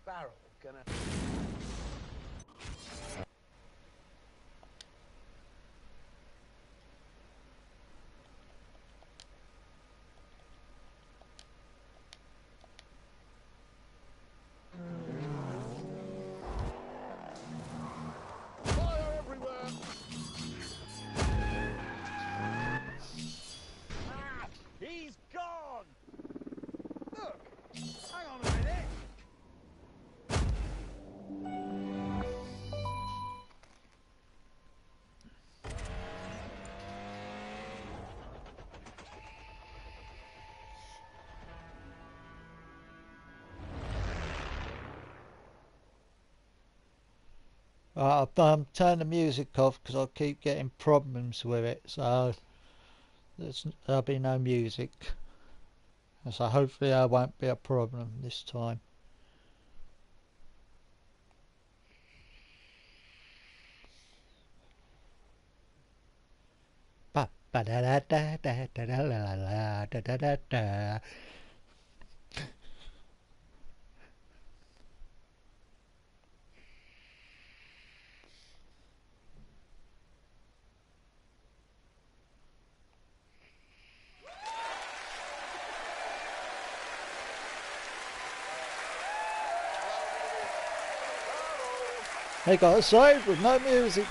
barrel gonna... Fire everywhere! Ah, he's gone! Look! Hang on a minute! I'm turning the music off because I keep getting problems with it, so there'll be no music. So hopefully there won't be a problem this time. Ba ba da da da da da da da da da da da. They got a save with no music.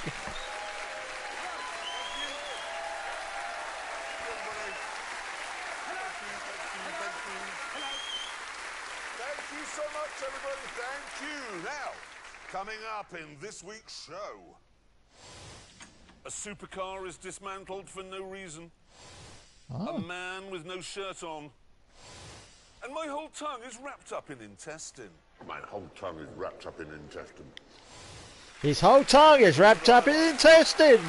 Thank you so much, everybody. Thank you. Now, coming up in this week's show. A supercar is dismantled for no reason. Oh. A man with no shirt on. And my whole tongue is wrapped up in intestine. My whole tongue is wrapped up in intestine. His whole tongue is wrapped up in intestines.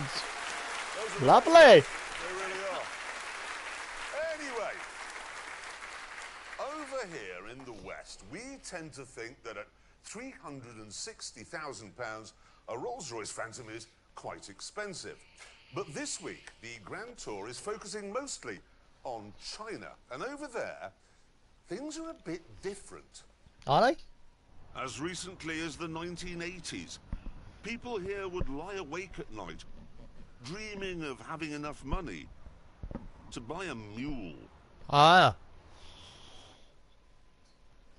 Lovely. They really are. Anyway, over here in the West, we tend to think that at £360,000, a Rolls-Royce Phantom is quite expensive. But this week, the Grand Tour is focusing mostly on China. And over there, things are a bit different. Are they? As recently as the 1980s, people here would lie awake at night, dreaming of having enough money to buy a mule. Ah.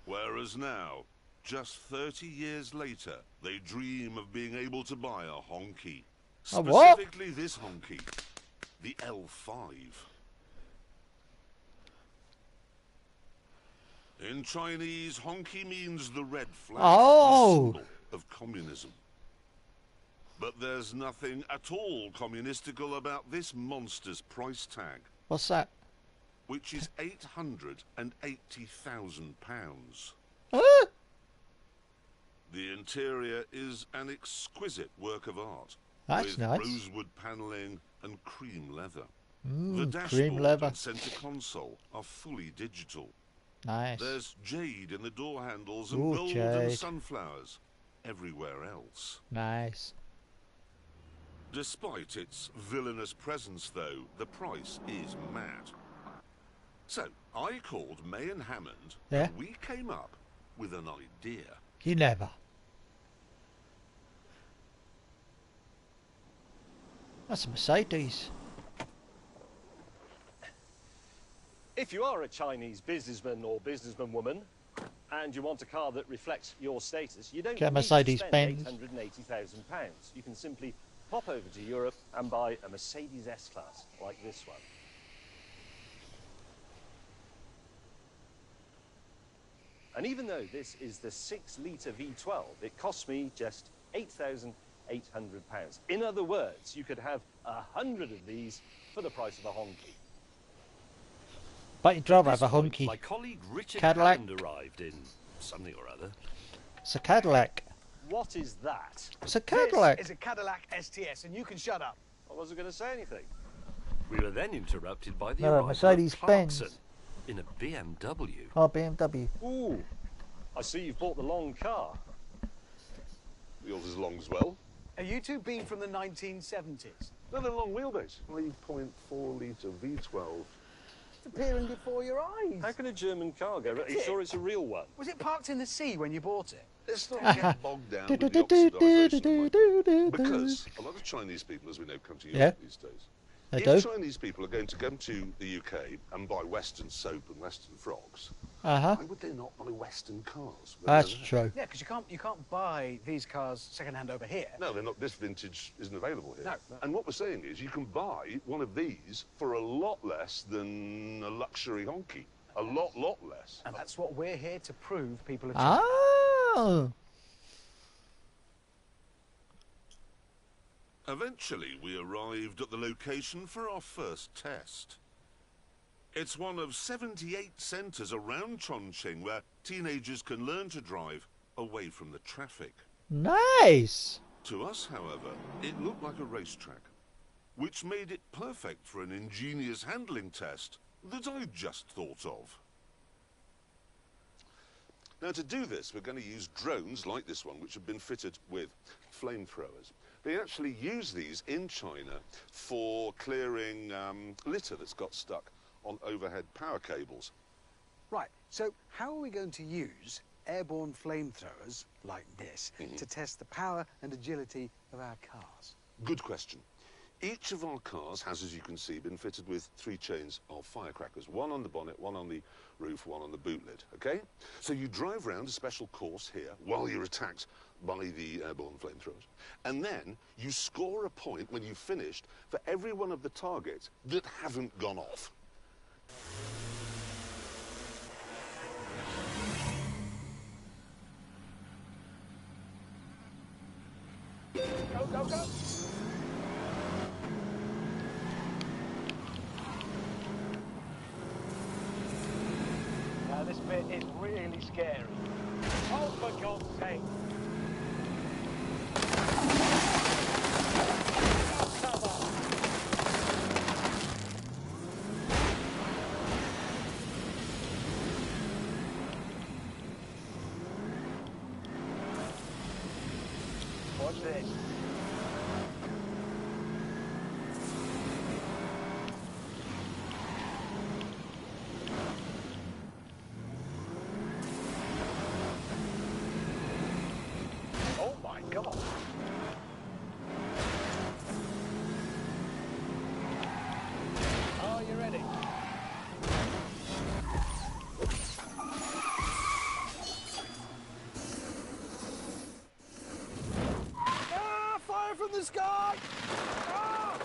Whereas now, just 30 years later, they dream of being able to buy a honky. A what? Specifically this honky, the L5. In Chinese, honky means the red flag, Oh. the symbol of communism. But there's nothing at all communistical about this monster's price tag. What's that? Which is £880,000. Huh? The interior is an exquisite work of art. That's with nice. rosewood panelling and cream leather. The Cream dashboard leather. and center console are fully digital. Nice. There's jade in the door handles and Ooh, gold jade. and sunflowers everywhere else. Nice. Despite its villainous presence, though, the price is mad. So, I called May and Hammond, Yeah? and we came up with an idea. You never. That's a Mercedes. If you are a Chinese businessman or businesswoman and you want a car that reflects your status, you don't Get a need Mercedes to spend Benz. £880,000. You can simply pop over to Europe and buy a Mercedes S-Class like this one. And even though this is the 6-litre V12, it costs me just £8,800. In other words, you could have 100 of these for the price of a honky. But you'd rather have a This point, honky. My colleague Richard Cadillac. Hammond arrived in something or other. It's a Cadillac. What is that? It's a Cadillac. This is a Cadillac STS, and you can shut up. I wasn't going to say anything. We were then interrupted by the No, arrival Mercedes of Clarkson Benz. in a BMW. Oh, BMW. Ooh, I see you've bought the long car. Yours is long as well. Are you two been from the 1970s? Another long wheelbase. 3.4 litre V12. just appearing before your eyes. How can a German car go? Are you sure it's a real one? Was it parked in the sea when you bought it? Let's not get bogged down with the oxidisation of my... Because a lot of Chinese people, as we know, come to Europe these days. They If do. Chinese people are going to come to the UK and buy Western soap and Western frocks, Uh-huh. why would they not buy Western cars? when That's they're there? true. Yeah, because you can't buy these cars second-hand over here. No, they're not. This vintage isn't available here. No. And what we're saying is you can buy one of these for a lot less than a luxury honky. A lot less. And that's what we're here to prove, people of China. Oh. Eventually, we arrived at the location for our first test. It's one of 78 centres around Chongqing where teenagers can learn to drive away from the traffic. Nice. To us, however, it looked like a racetrack, which made it perfect for an ingenious handling test that I just thought of. Now, to do this, we're going to use drones like this one, which have been fitted with flamethrowers. They actually use these in China for clearing litter that's got stuck on overhead power cables. Right, so how are we going to use airborne flamethrowers like this to test the power and agility of our cars? Good question. Each of our cars has, as you can see, been fitted with 3 chains of firecrackers. One on the bonnet, one on the roof, one on the boot lid, okay? So you drive round a special course here while you're attacked by the airborne flamethrowers. And then you score a point when you've finished for every one of the targets that haven't gone off. Go, go, go! Now this bit is really scary. Oh, for God's sake! Oh, come on! Watch this. Oh my God. Are you ready? Ah, fire from the sky! Ah!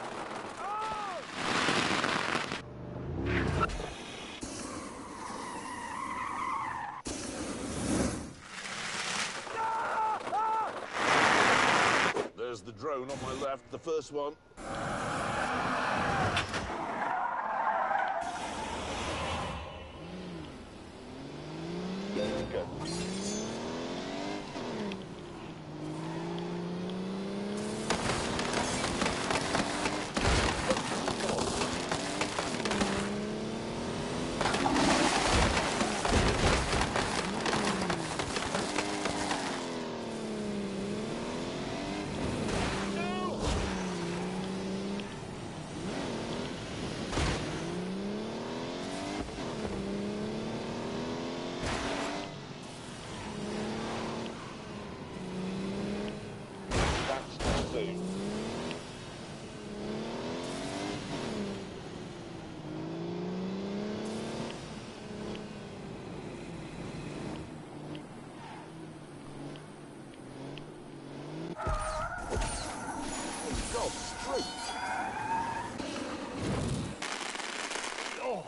Ah! There's the drone on my left, the first one. Go. That's two. Oh, God, straight. Oh.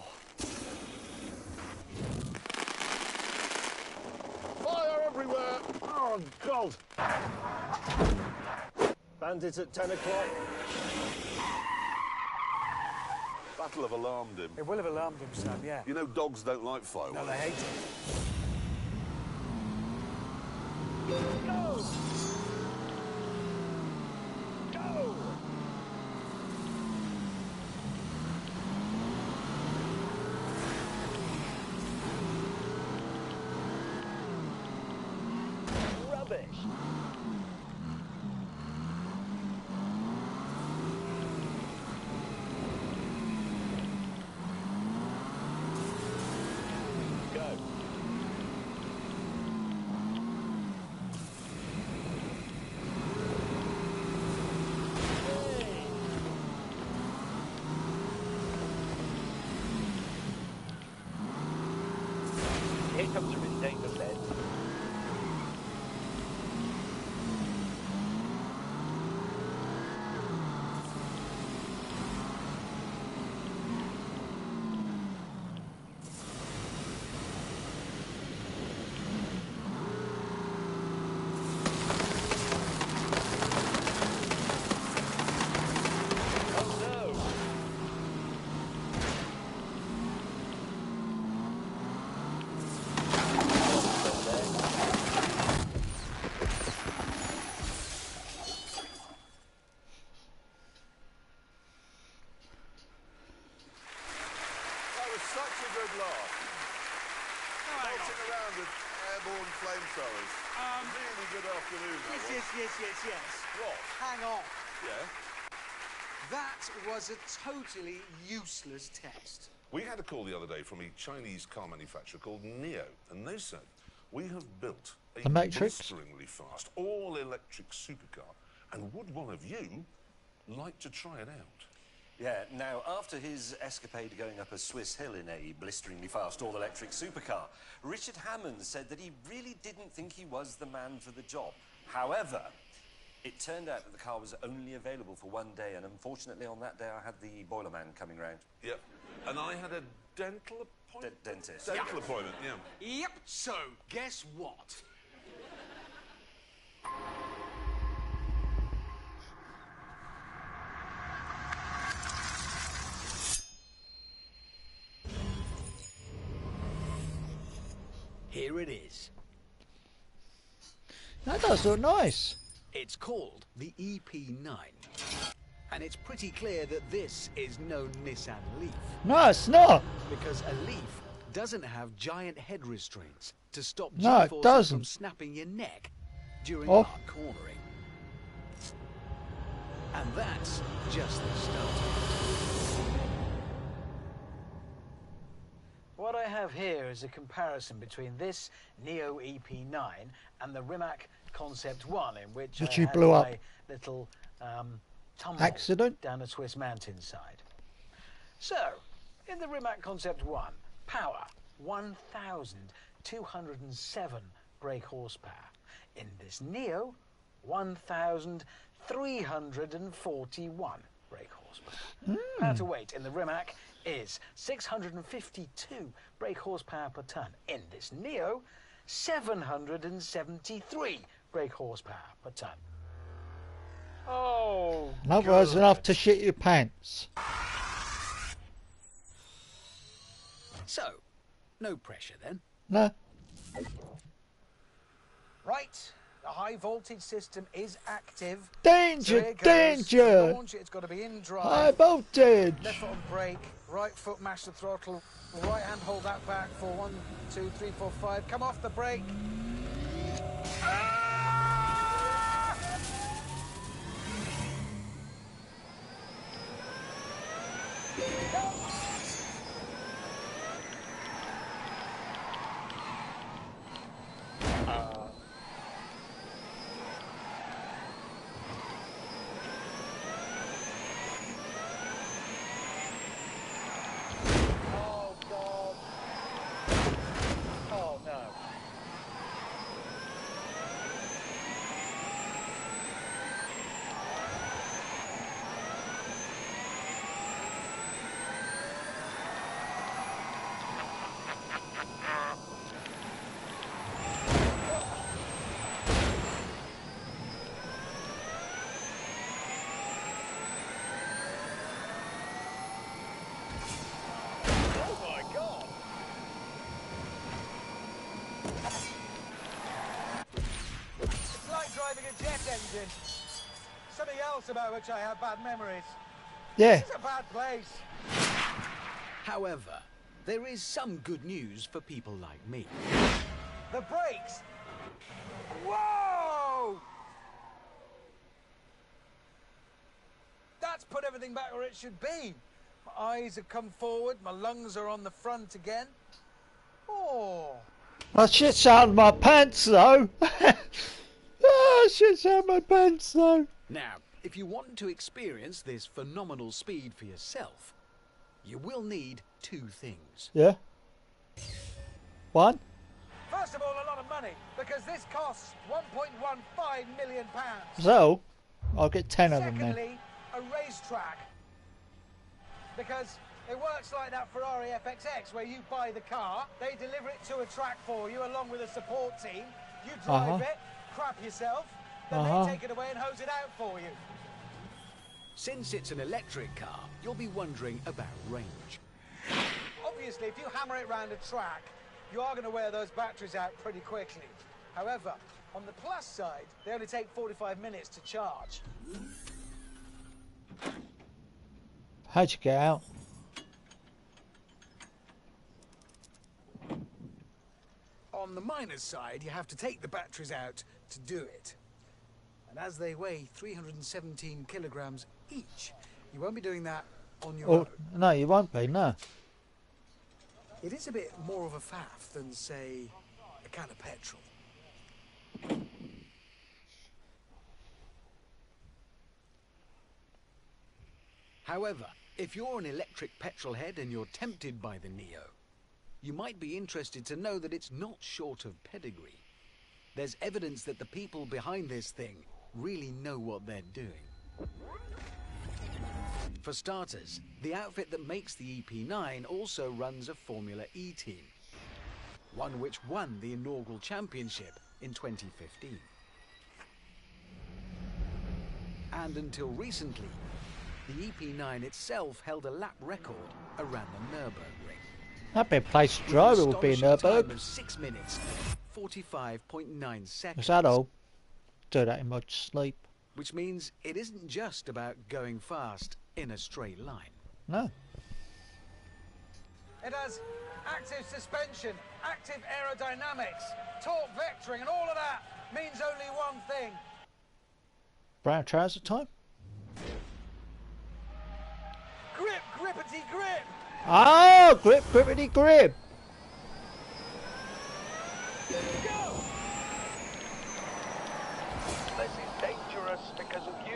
Fire everywhere. Oh, God. Bandit at 10 o'clock. That'll have alarmed him. It will have alarmed him, Sam, yeah. You know dogs don't like fireworks. No, they hate it. Go! Go! Rubbish. are in danger bed. Such a good laugh. Melting around with airborne flamethrowers. Really good afternoon. Yes. What? Hang on. Yeah? That was a totally useless test. We had a call the other day from a Chinese car manufacturer called NIO, and they said, we have built a The Matrix? blisteringly fast, all-electric supercar, and would one of you like to try it out? Yeah, now, after his escapade going up a Swiss hill in a blisteringly fast all-electric supercar, Richard Hammond said that he really didn't think he was the man for the job. However, it turned out that the car was only available for one day, and unfortunately on that day I had the boiler man coming round. Yep. And I had a dental appointment? Dentist. Dental appointment, yeah. Yep. So, guess what? Here it is. That does look nice. It's called the EP9. And it's pretty clear that this is no Nissan Leaf. No, it's not. Because a Leaf doesn't have giant head restraints to stop No, it G-forces doesn't. from snapping your neck during Oh. hard cornering. And that's just the start. What I have here is a comparison between this Neo EP9 and the Rimac Concept 1, in which I you had blew up. my little tumble Accident? down a Swiss mountainside. So, in the Rimac Concept 1, power 1,207 brake horsepower. In this Neo, 1,341 brake horsepower. Power to weight in the Rimac is 652 brake horsepower per ton. In this Neo, 773 brake horsepower per ton. Oh, In other words, enough to shit your pants. So, no pressure then. No. Right, the high voltage system is active. Danger, So here goes. danger. To launch it, it's got to be in drive. High voltage. Left foot on brake, right foot mash the throttle, right hand hold that back for 1, 2, 3, 4, 5. Come off the brake. Ah! Oh, God. Oh, no. Oh, my God. It's like driving a jet engine. Something else about which I have bad memories. Yeah. It's a bad place. However, there is some good news for people like me. The brakes! Whoa! That's put everything back where it should be. My eyes have come forward, my lungs are on the front again. Oh! I shit out my pants though. Oh, shit out my pants though. Now, if you want to experience this phenomenal speed for yourself, you will need two things. Yeah. One. because this costs £1.15 million. So, I'll get 10 of them then. Secondly, a racetrack. Because it works like that Ferrari FXX, where you buy the car, they deliver it to a track for you along with a support team. You drive it, crap yourself, then they take it away and hose it out for you. Since it's an electric car, you'll be wondering about range. Obviously, if you hammer it round a track, you are going to wear those batteries out pretty quickly. However, on the plus side, they only take 45 minutes to charge. How'd you get out? On the minus side, you have to take the batteries out to do it. And as they weigh 317 kilograms each, you won't be doing that on your own. No, you won't be, no. It is a bit more of a faff than, say, a can of petrol. However, if you're an electric petrol head and you're tempted by the Neo, you might be interested to know that it's not short of pedigree. There's evidence that the people behind this thing really know what they're doing. For starters, the outfit that makes the EP9 also runs a Formula E team, one which won the inaugural championship in 2015. And until recently, the EP9 itself held a lap record around the Nürburgring. That'd be a place to drive, it would be in Nürburgring. Time of 6 minutes, 45.9 seconds. Is that all? Do that in my sleep. Which means it isn't just about going fast in a straight line. No. It has active suspension, active aerodynamics, torque vectoring, and all of that means only one thing. Brown trouser time? Grip, grippity grip! Oh, grip, grippity grip! Go! This is dangerous because of you.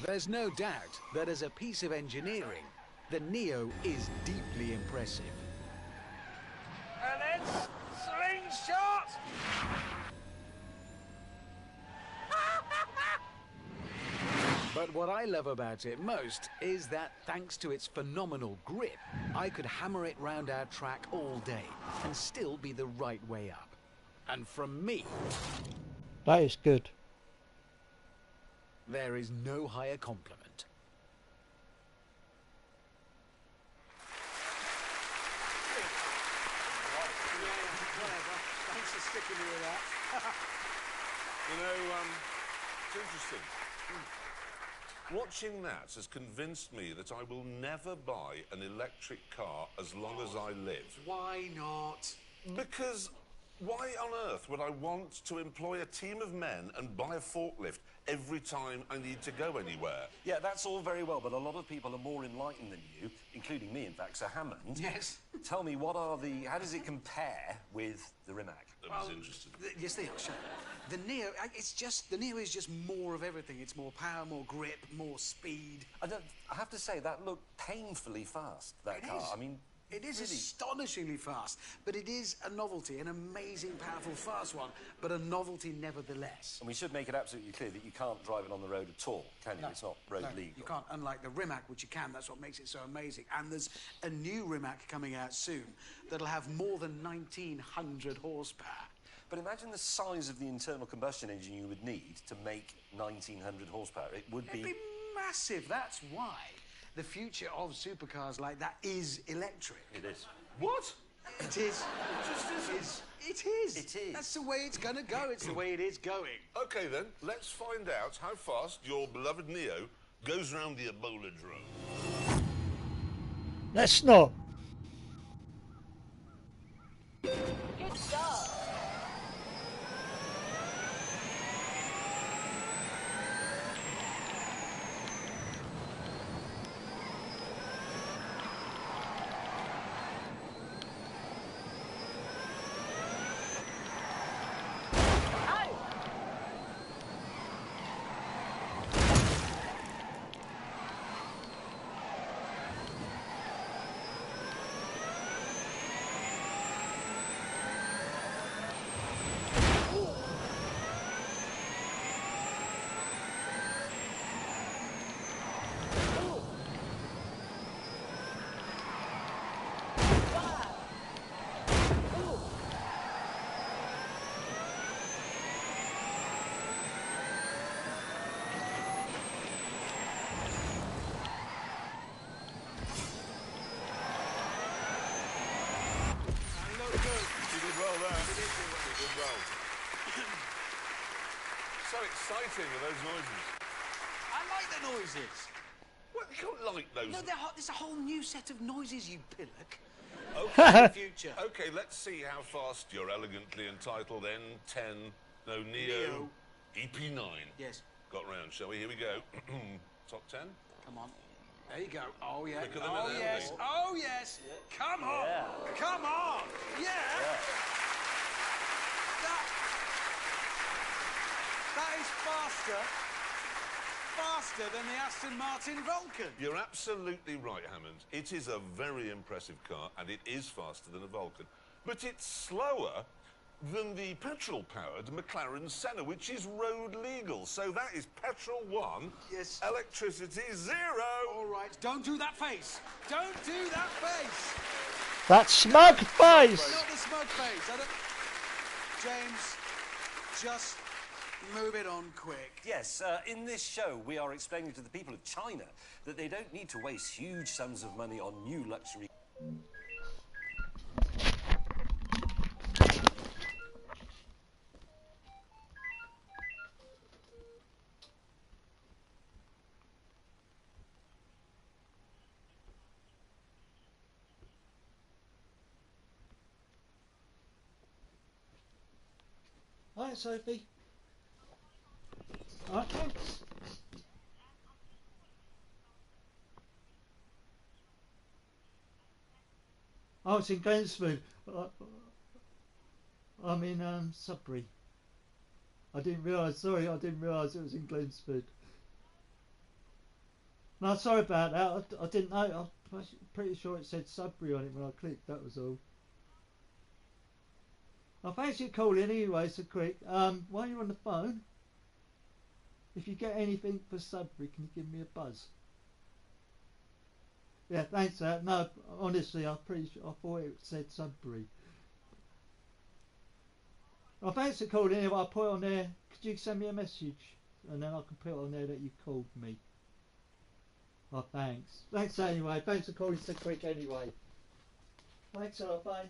There's no doubt that as a piece of engineering, the Neo is deeply impressive. And then slingshot! But what I love about it most is that thanks to its phenomenal grip, I could hammer it round our track all day and still be the right way up. And from me, that is good. There is no higher compliment. Thanks for sticking with that. You know, it's interesting. Watching that has convinced me that I will never buy an electric car as long as I live. Why not? Because why on earth would I want to employ a team of men and buy a forklift every time I need to go anywhere? Yeah, that's all very well, but a lot of people are more enlightened than you, including me, in fact. So, Hammond, yes. Tell me, how does it compare with the Rimac? That was interesting. Yes, they are, sure. The Neo is just more of everything. It's more power, more grip, more speed. I have to say, that looked painfully fast, that car. I mean, it is really astonishingly fast, but it is a novelty, an amazing, powerful, fast one, but a novelty nevertheless. And we should make it absolutely clear that you can't drive it on the road at all, can you? No, it's not road legal. You can't, unlike the Rimac, which you can. That's what makes it so amazing. And there's a new Rimac coming out soon that'll have more than 1,900 horsepower. But imagine the size of the internal combustion engine you would need to make 1900 horsepower. It would be... It'd be massive. That's why the future of supercars like that is electric. It is. What? It is. It is. It is. That's the way it's gonna go. It's the way it is going. Okay then, let's find out how fast your beloved Neo goes round the Ebola drone. Let's not. Good job. So exciting with those noises. I like the noises. Well, you can't like those. No, there's a whole new set of noises, you pillock. Okay. In the future. Okay, let's see how fast your elegantly entitled N10, no, Neo, EP9 Yes. got round, shall we? Here we go. Top 10. Come on. There you go. Oh, yeah. Quicker than Oh, an yes. Andy. Oh, yes. Come on. Yeah. Come on. Yeah. That is faster than the Aston Martin Vulcan. You're absolutely right, Hammond. It is a very impressive car, and it is faster than a Vulcan. But it's slower than the petrol-powered McLaren Senna, which is road legal. So that is petrol 1, Yes. electricity 0. All right, don't do that face. Don't do that face. That smug face. Not the smug face. James, just move it on quick. Yes, in this show, we are explaining to the people of China that they don't need to waste huge sums of money on new luxury... Hi, Sophie. Okay. Oh, it's in Gainsford. I'm in Sudbury. I didn't realise. Sorry, I didn't realise it was in Gainsford. No, sorry about that. I didn't know. I'm pretty sure it said Sudbury on it when I clicked. That was all. Oh, thanks for calling anyway, so quick. While you're on the phone, if you get anything for Sudbury, can you give me a buzz? Yeah, thanks. No, honestly, I thought it said Sudbury. Oh, thanks for calling anyway. I'll put it on there. Could you send me a message, and then I can put it on there that you called me. Oh, thanks. Thanks anyway. Thanks for calling so quick anyway. Thanks a lot. Bye.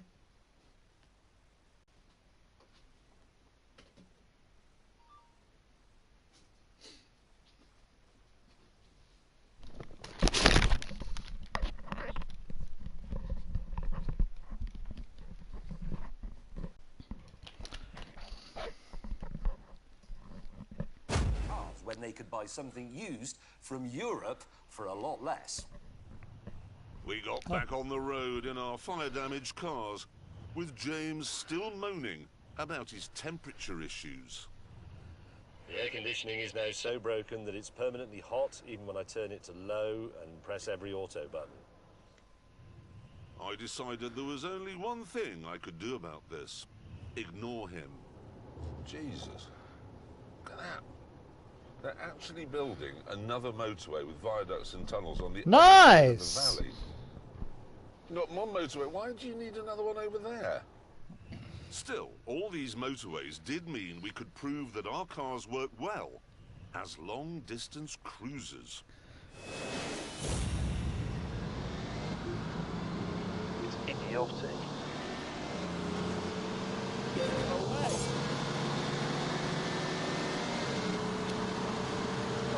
when they could buy something used from Europe for a lot less. We got back on the road in our fire-damaged cars, with James still moaning about his temperature issues. The air conditioning is now so broken that it's permanently hot even when I turn it to low and press every auto button. I decided there was only one thing I could do about this. Ignore him. Jesus. Look at that. They're actually building another motorway with viaducts and tunnels on the other Nice! side of the valley. Not one motorway. Why do you need another one over there? Still, all these motorways did mean we could prove that our cars work well as long-distance cruisers. It's idiotic.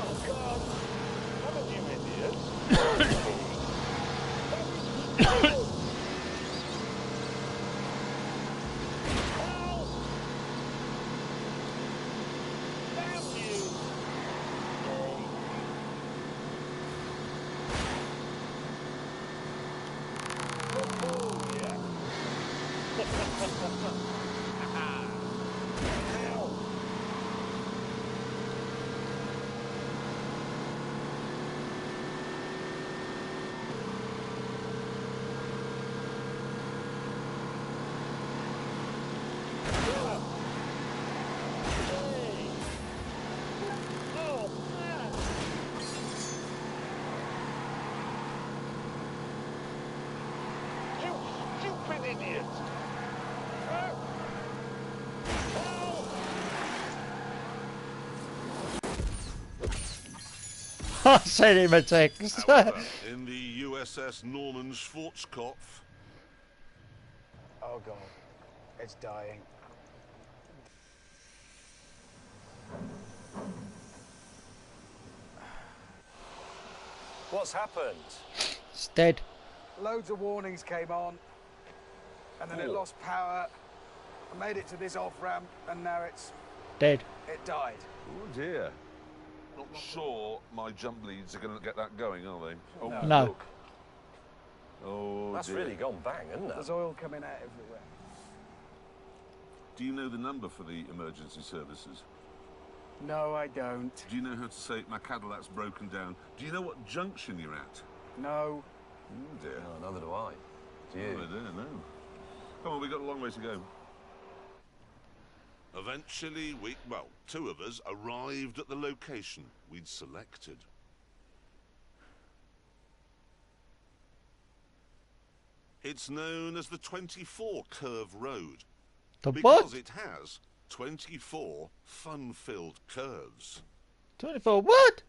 Oh God! Haven't you idiots? Idiot. I sent him a text. However, in the USS Norman Schwarzkopf, Oh God, it's dying. What's happened? It's dead. Loads of warnings came on, and then it lost power. I made it to this off-ramp, and now it Dead. died. Oh dear. Not sure my jump leads are going to get that going, are they? Oh, No. Look. Oh, That's dear. really gone bang, isn't it? There's oil coming out everywhere. Do you know the number for the emergency services? No, I don't. Do you know how to say my Cadillac's broken down? Do you know what junction you're at? No. Oh dear. No, neither do I. Do you? Oh, I don't know. Come on, we've got a long way to go. eventually two of us arrived at the location we'd selected. It's known as the 24 Curve Road. The because what? it has 24 fun-filled curves. 24 what?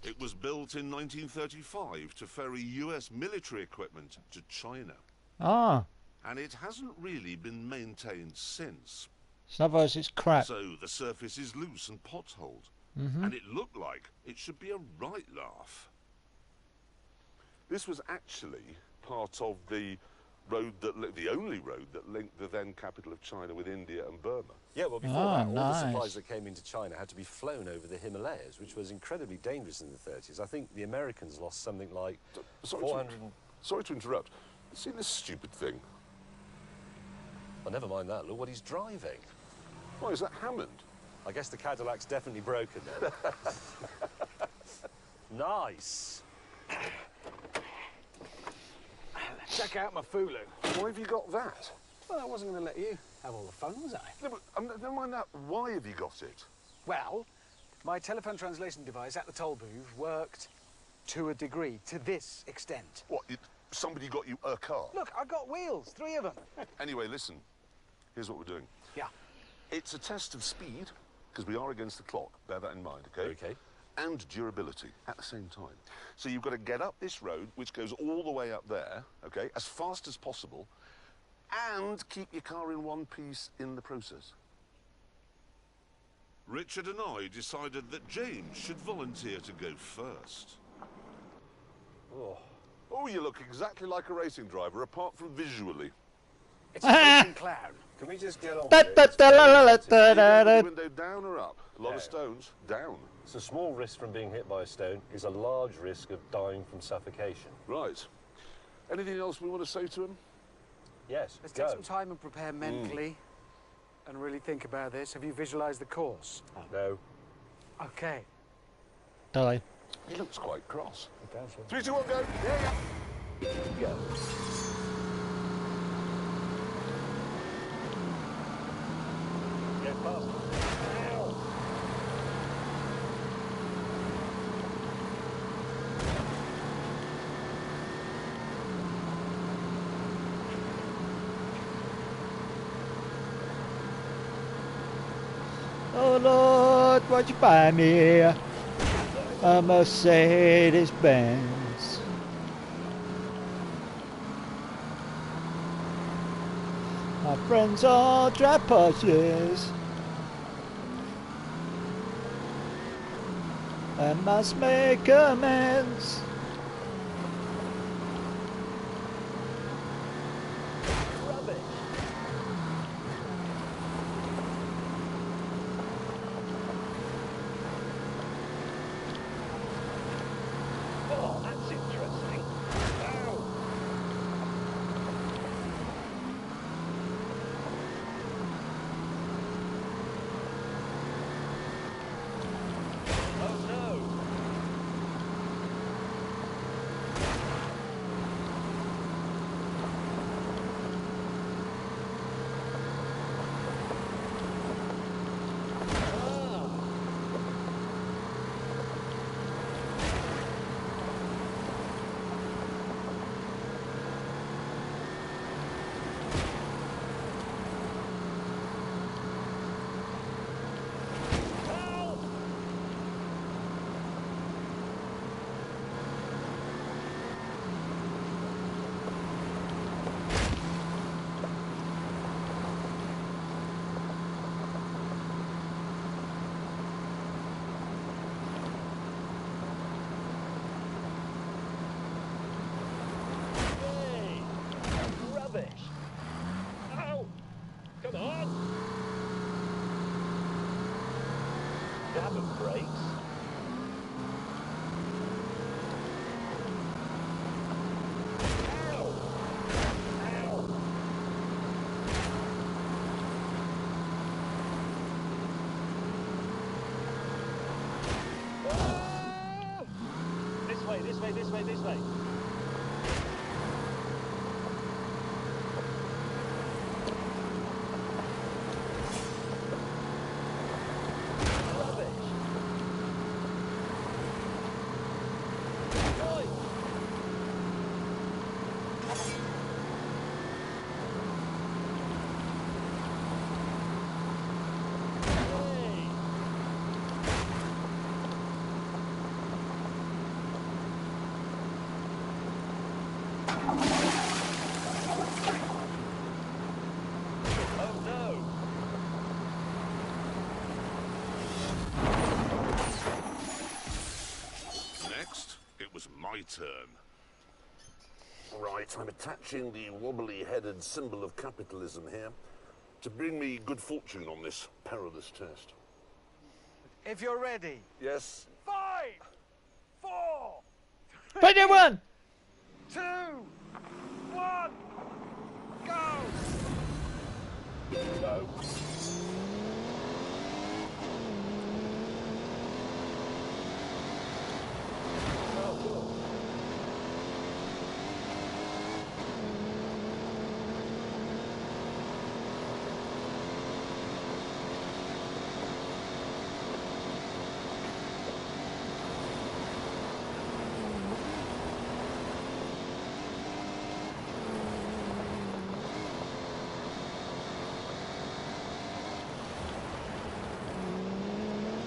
It was built in 1935 to ferry US military equipment to China. Ah. And it hasn't really been maintained since. So in other words, it's crap. So the surface is loose and potholed. Mm-hmm. And it looked like it should be a right laugh. This was actually part of the road the only road that linked the then capital of China with India and Burma. Yeah, well, before Ah, that, all the nice. supplies that came into China had to be flown over the Himalayas, which was incredibly dangerous in the 30s. I think the Americans lost something like Sorry 400... sorry to interrupt. See this stupid thing? Oh, never mind that. Look what he's driving. Why, is that Hammond? I guess the Cadillac's definitely broken then. Nice. Check out my Fulu. Why have you got that? Well, I wasn't going to let you have all the fun, was I? No, but, never mind that. Why have you got it? Well, my telephone translation device at the toll booth worked to a degree, to this extent. What, somebody got you a car? Look, I got wheels, 3 of them. Anyway, listen. Here's what we're doing. Yeah. It's a test of speed, because we are against the clock. Bear that in mind, okay? Okay. And durability at the same time. So you've got to get up this road, which goes all the way up there, okay, as fast as possible, and keep your car in one piece in the process. Richard and I decided that James should volunteer to go first. Oh, you look exactly like a racing driver, apart from visually. It's a racing clown. Can we just get on Da, with da, it? da, la, la, la, da, You da, want the da. window down or up? A lot of stones. Down. It's a small risk from being hit by a stone is a large risk of dying from suffocation. Right. Anything else we want to say to him? Yes, Let's go. take some time and prepare mentally and really think about this. Have you visualised the course? No. Okay. Die. He looks quite cross. It does, yeah. 3, 2, 1, go. Yeah. Go. Get past. Oh Lord, why'd you buy me a Mercedes Benz? My friends all drive Porsches. I must make amends. Rubbish. Oh, that's interesting. Ow. Oh no. Hey, rubbish. Ow. Come on. Damn it, brakes. Ow. Ow. Ah! This way, this way, this way, this way. Rubbish. Oi. Hey. Oh no. Next, it was my turn. Right, I'm attaching the wobbly-headed symbol of capitalism here to bring me good fortune on this perilous test. If you're ready. Yes? 5, 4, 21! 2, 1, go! No.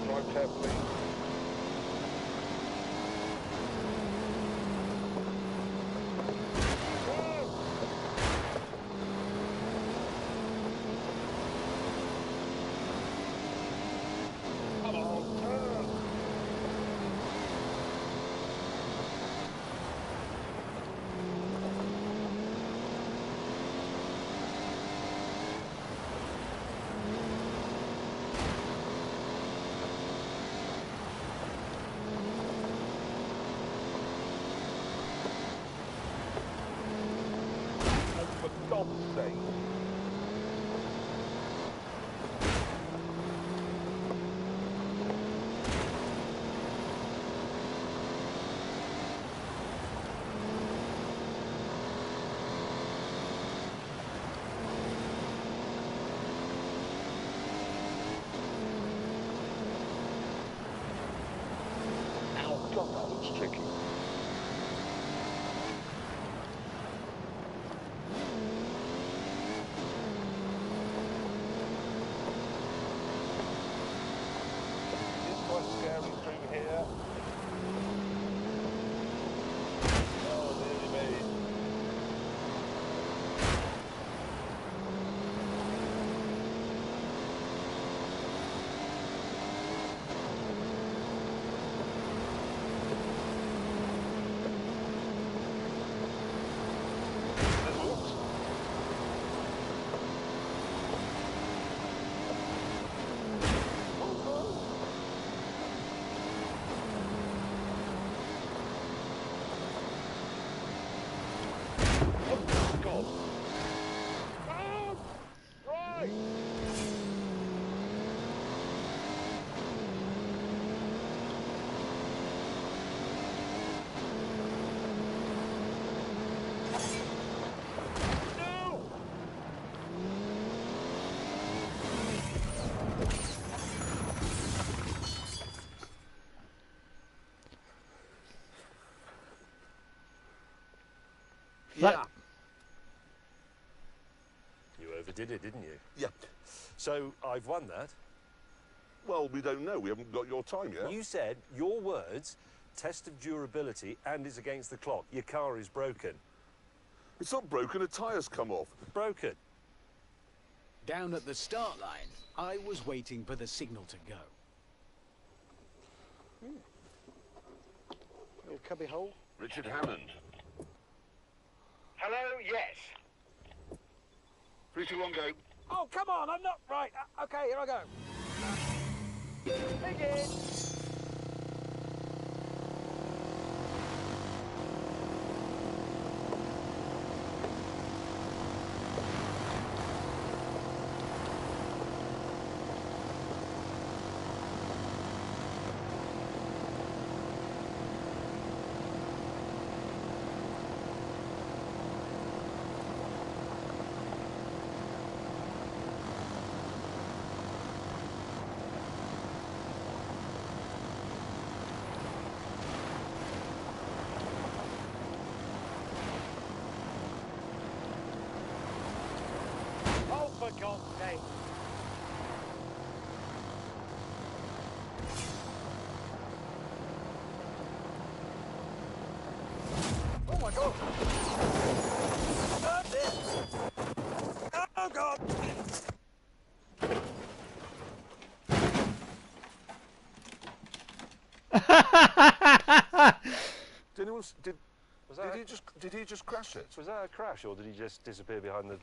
Drive carefully. Come on, turn. For God's sake. Ow, God, that looks tricky. Yeah. You overdid it, didn't you? Yeah. So I've won that. Well, we don't know. We haven't got your time yet. You said your words, test of durability, and it's against the clock. Your car is broken. It's not broken. A tyre's come off. Broken. Down at the start line, I was waiting for the signal to go. Little cubby hole. Richard Hammond. Hello, yes. 3, 2, 1, go. Oh, come on, I'm not right. Okay, here I go. Begin. Oh, for God's sake. Oh, my God. Oh, God. Did he just crash it? Was that a crash, or did he just disappear behind the...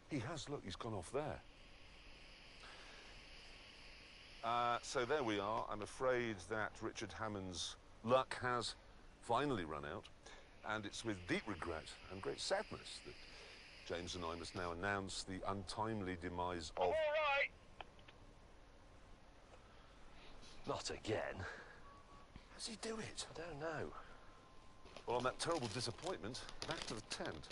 He has. Look, he's gone off there. So there we are. I'm afraid that Richard Hammond's luck has finally run out, and it's with deep regret and great sadness that James and I must now announce the untimely demise of... All right. Not again. Does he do it? I don't know. Well, on that terrible disappointment, back to the tent.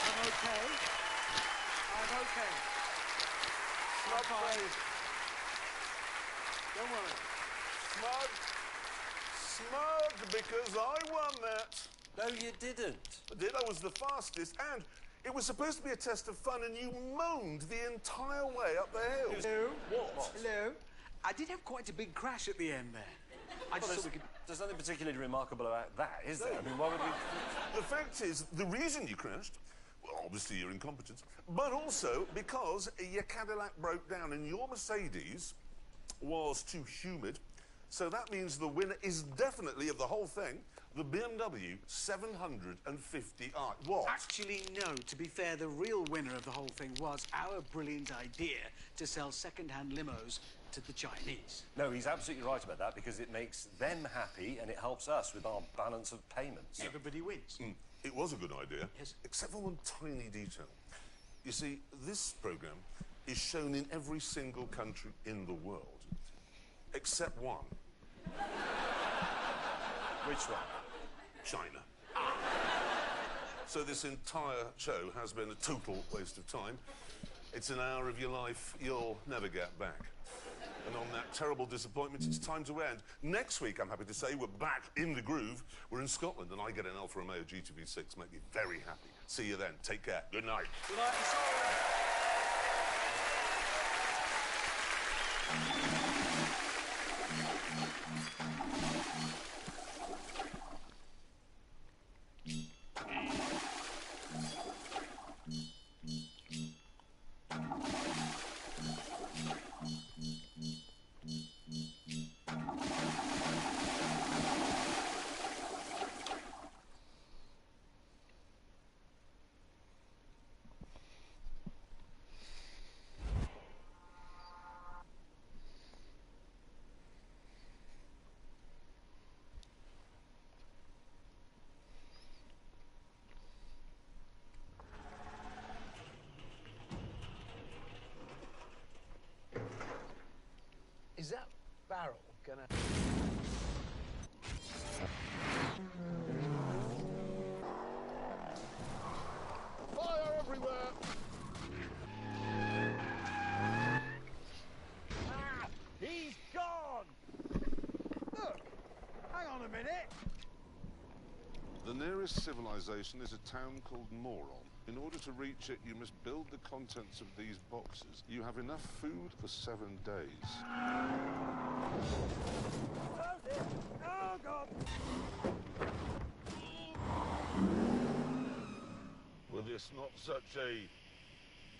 I'm okay. I'm okay. Smug fine. face. Don't worry. Smug, because I won that. No, you didn't. I did. I was the fastest, and it was supposed to be a test of fun, and you moaned the entire way up the hill. Hello? What? Hello? I did have quite a big crash at the end there. I just thought we could... There's nothing particularly remarkable about that, is there? I mean, why would we... The fact is, the reason you crashed, well, obviously your incompetence, but also because your Cadillac broke down and your Mercedes was too humid. So that means the winner is definitely, of the whole thing, the BMW 750i. What? Actually, no. To be fair, the real winner of the whole thing was our brilliant idea to sell second-hand limos to the Chinese. No, he's absolutely right about that, because it makes them happy and it helps us with our balance of payments. Everybody wins. It was a good idea, Yes. except for one tiny detail. You see, this programme is shown in every single country in the world, except one. Which one? China. So this entire show has been a total waste of time. It's an hour of your life you'll never get back. And on that terrible disappointment, it's time to end. Next week, I'm happy to say, we're back in the groove. We're in Scotland, and I get an Alfa Romeo GTV6. Make me very happy. See you then. Take care. Good night. Good night, nearest civilization is a town called Moron. In order to reach it, you must build the contents of these boxes. You have enough food for 7 days. Oh dear! Oh God! With this not such a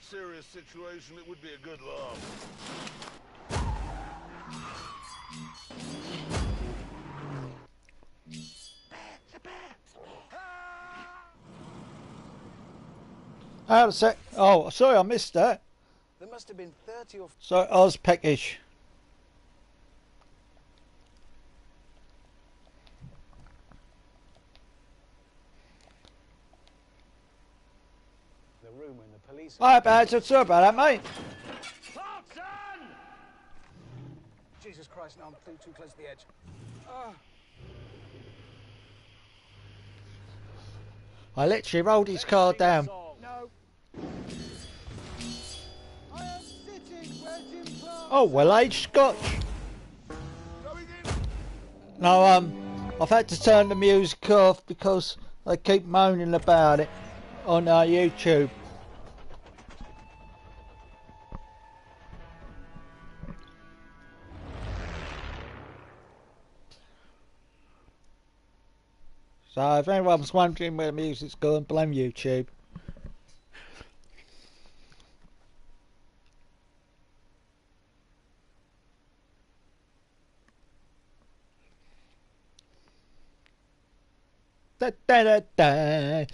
serious situation, it would be a good laugh. Hold a sec. Oh, sorry, I missed that. There must have been 30 or... So, Oz Peckish. The room when the police... Alright, Badger, sorry about that, mate. Clarkson! Jesus Christ, no, I'm too close to the edge. Oh. I literally rolled his car down. No. I am sitting. Where's Jim Clark? Oh, well-aged scotch. No, I've had to turn the music off because they keep moaning about it on YouTube. So if anyone's wondering where the music's gone, blame YouTube. Da da da da.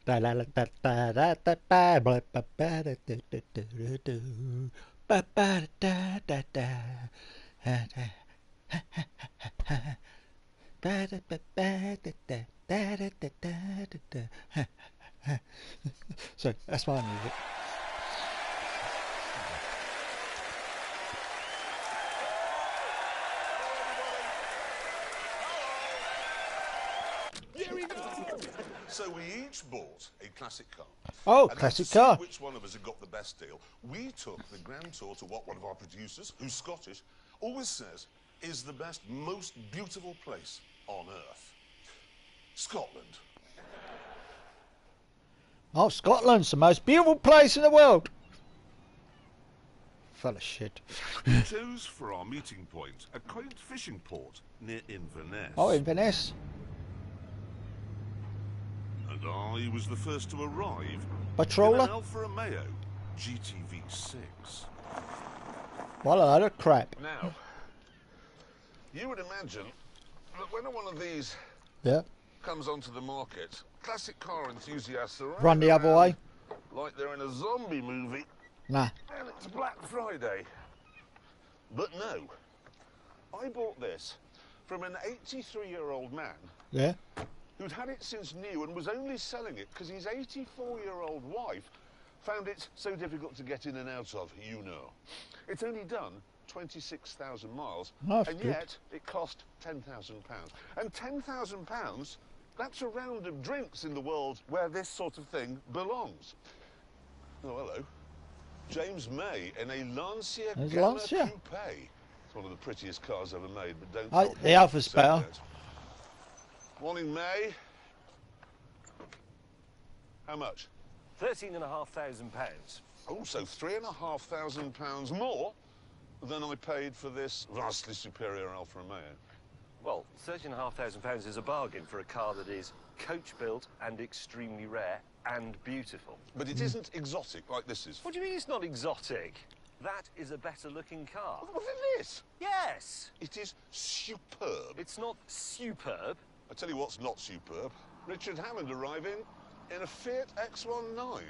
Da da da da da da da ba ba ba ba da da da da da ba ba da da da da. So that's my music. So we each bought a classic car. Oh, And classic to see car. which one of us had got the best deal, we took the Grand Tour to what one of our producers, who's Scottish, always says is the best, most beautiful place on Earth. Scotland. Oh, Scotland's the most beautiful place in the world. Full of shit. We chose for our meeting point a quaint fishing port near Inverness. Oh, Inverness. And I was the first to arrive Patroller? in an Alfa Romeo GTV6. What a load of crap. Now, you would imagine that when one of these Yeah. comes onto the market, classic car enthusiasts are Run the other way. like they're in a zombie movie Nah. and it's Black Friday. But no, I bought this from an 83-year-old man Yeah. who'd had it since new and was only selling it because his 84-year-old wife found it so difficult to get in and out of, you know. It's only done 26,000 miles, That's and good. yet it cost £10,000. And £10,000, that's a round of drinks in the world where this sort of thing belongs. Oh, hello. James May in a Lancia There's Gamma Lancia. Coupe. It's one of the prettiest cars ever made, but don't Oh, tell the people Alpha's I said better. that. Morning, May. How much? £13,500. Oh, so £3,500 more than I paid for this vastly superior Alfa Romeo. Well, £13,500 is a bargain for a car that is coach-built and extremely rare and beautiful. But it isn't exotic like this is. What do you mean it's not exotic? That is a better-looking car. What is this? Yes! It is superb. It's not superb. I tell you what's not superb. Richard Hammond arriving in a Fiat X19.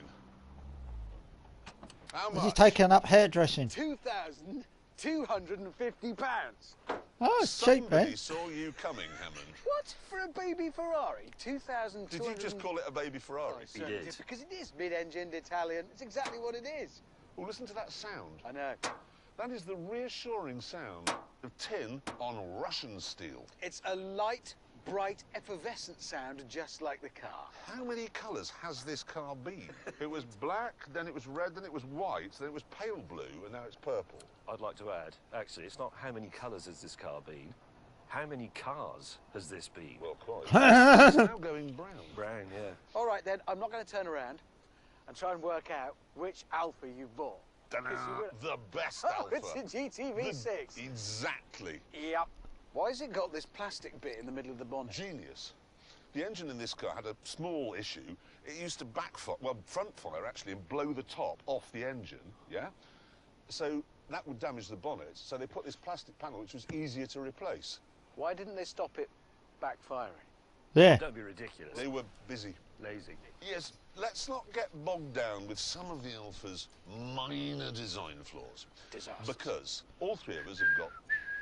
How Is much? he taking up hairdressing? £2,250. Oh, it's cheap, Somebody man. saw you coming, Hammond. What? For a baby Ferrari? 2,200. Did you just call it a baby Ferrari? He did. Because it is mid-engined Italian. It's exactly what it is. Well, listen to that sound. I know. That is the reassuring sound of tin on Russian steel. It's a light, bright, effervescent sound just like the car. How many colours has this car been? It was black, then it was red, then it was white, then it was pale blue, and now it's purple. I'd like to add, actually, it's not how many colours has this car been. How many cars has this been? Well, quite. It's now going brown. Brown, yeah. All right, then, I'm not going to turn around and try and work out which Alpha you bought. The best Oh, Alpha. it's a GTV6. Exactly. Yep. Why has it got this plastic bit in the middle of the bonnet? Genius. The engine in this car had a small issue. It used to front fire actually, and blow the top off the engine, yeah? So that would damage the bonnet. So they put this plastic panel, which was easier to replace. Why didn't they stop it backfiring? Yeah. Don't be ridiculous. They were busy. Lazy. Yes, let's not get bogged down with some of the Alpha's minor design flaws. Disasters. Because all three of us have got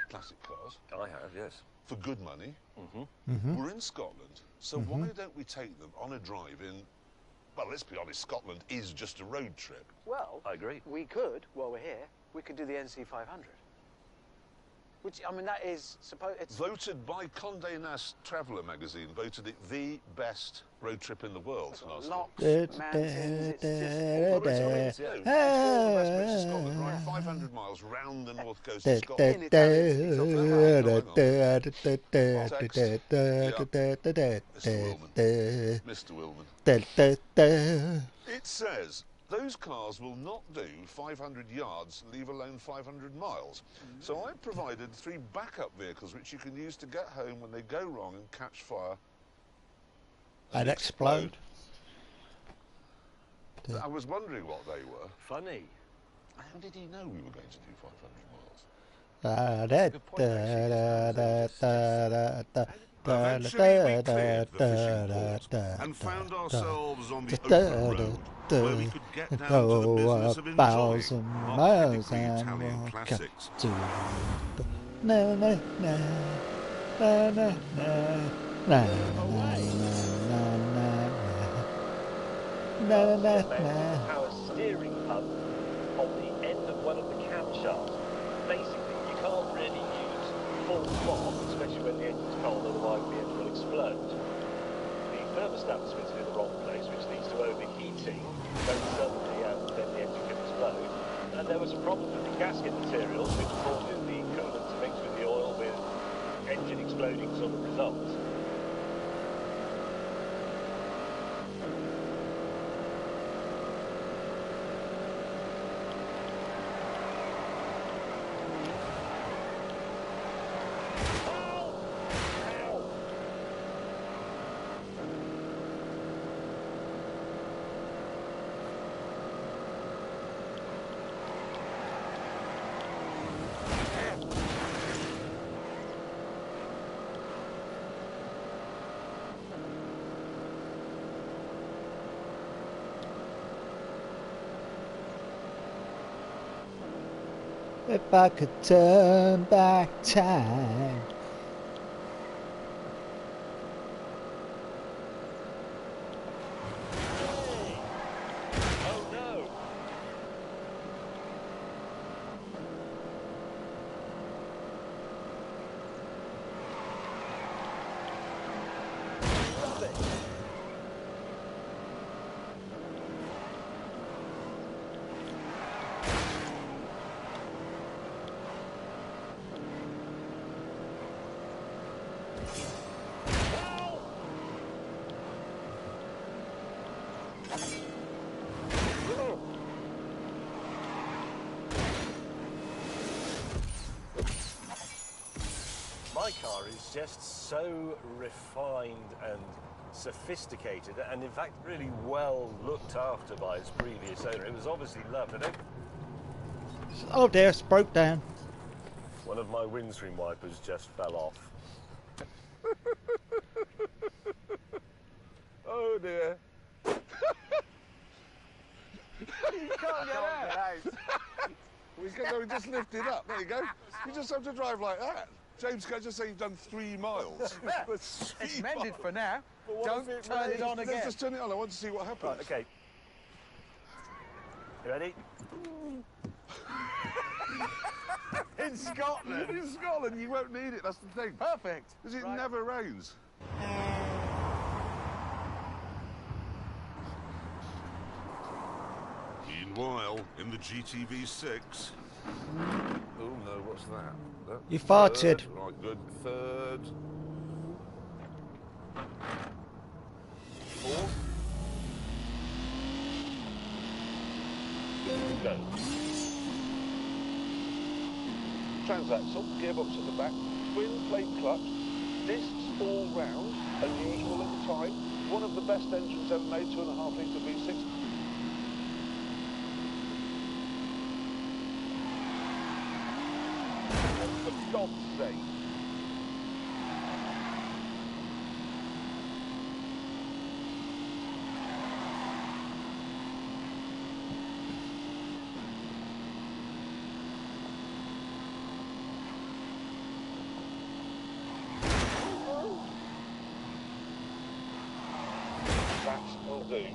classic cars. I have, yes. For good money. We're in Scotland, so why don't we take them on a drive in... Well, let's be honest, Scotland is just a road trip. Well, I agree. we could, while we're here, we could do the NC 500. Which, I mean, that is it's Voted by Condé Nast Traveller magazine, voted it the best road trip in the world last locked year. mountains, it's Well, just... it's all the best bits of Scotland, right? 500 miles round the north coast of Scotland. Mr. Wilman. It says those cars will not do 500 yards, leave alone 500 miles. So I provided 3 backup vehicles which you can use to get home when they go wrong and catch fire. And explode. I was wondering what they were. Funny. How did he know we were going to do 500 miles? Eventually we cleared the fishing port and found ourselves on the open road where we could get down to the business of enjoying our pedigree Italian classics. Power steering pump on the end of one of the camshafts. Basically, you can't really use full throttle, especially when the engine's cold, otherwise the engine will explode. The thermostat was fitted in the wrong place, which leads to overheating very suddenly, and then the engine can explode. And there was a problem with the gasket materials, which causes the coolant to mix with the oil, with engine exploding sort of results. If I could turn back time. Oh no! My car is just so refined and sophisticated, and in fact really well looked after by its previous owner. It was obviously loved. Oh dear, it's broke down. One of my windscreen wipers just fell off. Oh dear. You can't get out. We just lift it up. There you go. You just have to drive like that. James, can I just say you've done 3 miles? It's mended for now. Don't turn it on again. Let's just turn it on. I want to see what happens. Right, okay. You ready? In Scotland. In Scotland, you won't need it. That's the thing. Perfect. Because it Right. never rains. Meanwhile, in the GTV6... Oh no, what's that? You farted. Third. Right, good. Third. Fourth. Go. Transaxle, gearbox at the back, twin plate clutch, discs all round, unusual at the time. One of the best engines ever made, 2.5 litre V6. For God's sake. That'll do.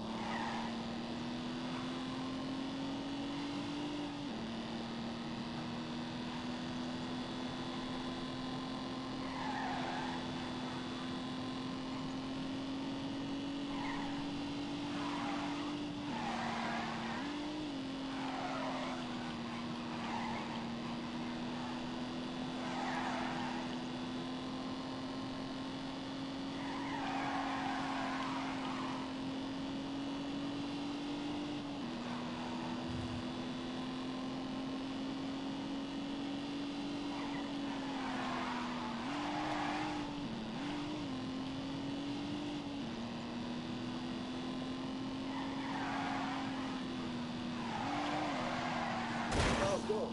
Oh, God.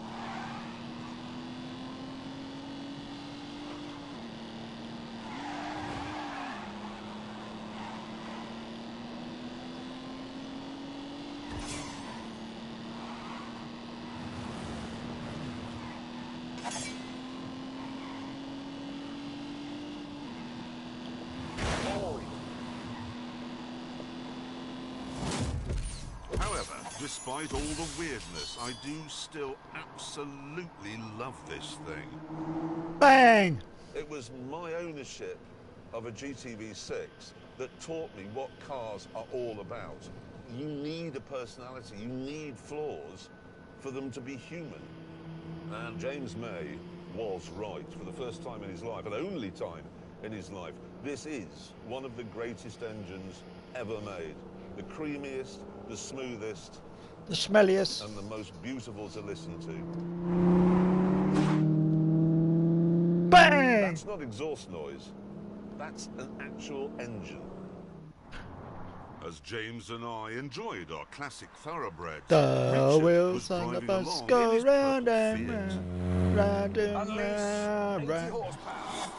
However, despite all the weirdness, I do still absolutely love this thing. Bang! It was my ownership of a GTV6 that taught me what cars are all about. You need a personality, you need flaws for them to be human. And James May was right for the first time in his life, and only time in his life. This is one of the greatest engines ever made. The creamiest, the smoothest, The smelliest. and the most beautiful to listen to. Bang! That's not exhaust noise. That's an actual engine. As James and I enjoyed our classic thoroughbreds, The Richard wheels was on the driving bus along go in his round purple and Fiat. round, round and Unleash round, 80 round. horsepower.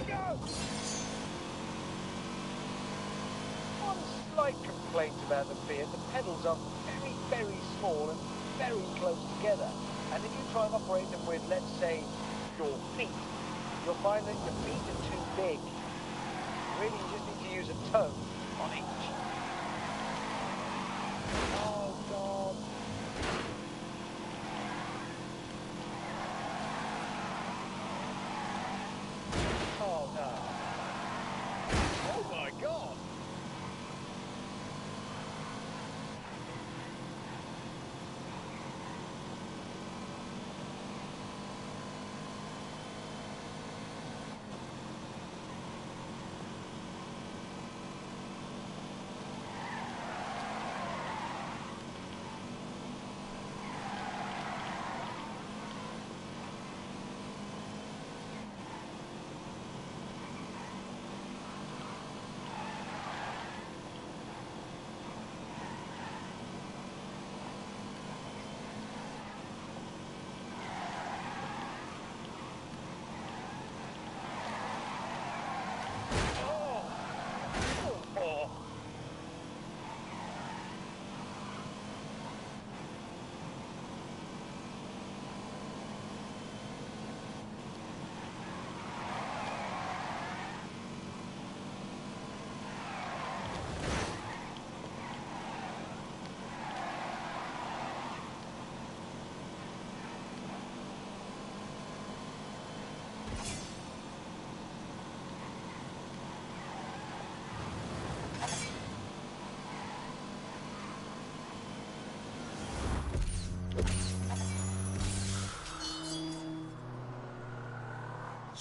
Go! One slight complaint about the Fiat, the pedals are very, very small and very close together. And if you try and operate them with, let's say, your feet, you'll find that your feet are too big. Really, you just need to use a toe on each. Oh, God. Oh, no. Oh, my God.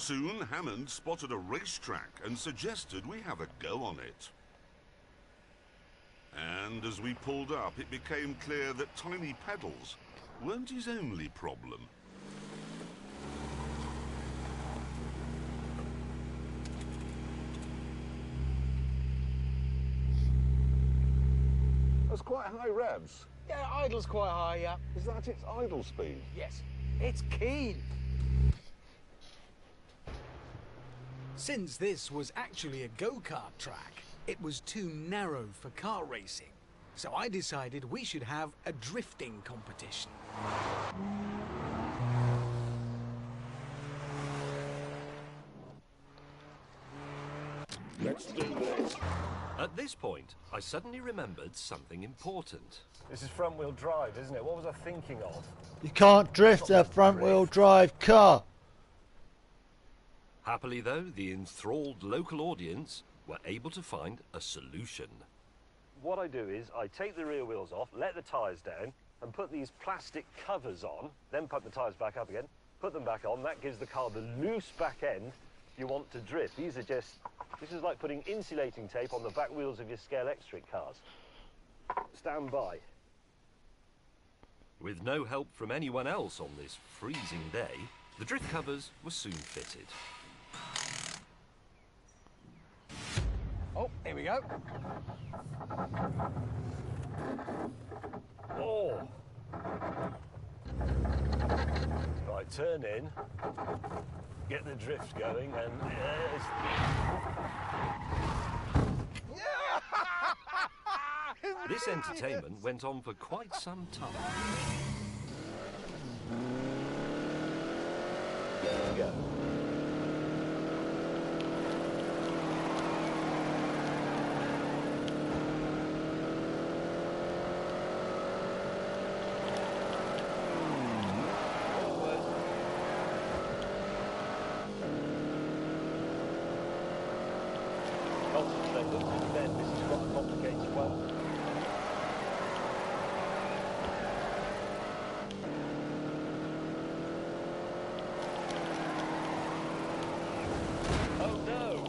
Soon, Hammond spotted a racetrack and suggested we have a go on it. And as we pulled up, it became clear that tiny pedals weren't his only problem. That's quite high revs. Yeah, idle's quite high, yeah. Is that its idle speed? Yes. It's keen. Since this was actually a go-kart track, it was too narrow for car racing. So I decided we should have a drifting competition. Let's do this. At this point, I suddenly remembered something important. This is front-wheel drive, isn't it? What was I thinking of? You can't drift a front-wheel drive car. Happily, though, the enthralled local audience were able to find a solution. What I do is I take the rear wheels off, let the tyres down, and put these plastic covers on, then put the tyres back up again, put them back on. That gives the car the loose back end you want to drift. This is like putting insulating tape on the back wheels of your scale electric cars. Stand by. With no help from anyone else on this freezing day, the drift covers were soon fitted. Oh, here we go. Oh! Right, turn in, get the drift going, and This entertainment went on for quite some time. go. Concentrate, then this is quite a complicated one. Oh no!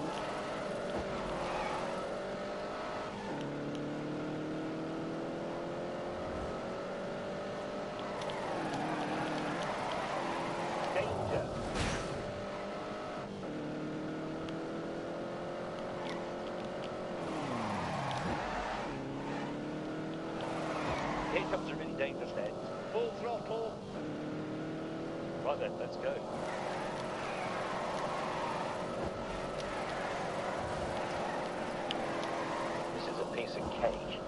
Danger! Here comes a really dangerous head. Full throttle. Right then, let's go. This is a piece of cake.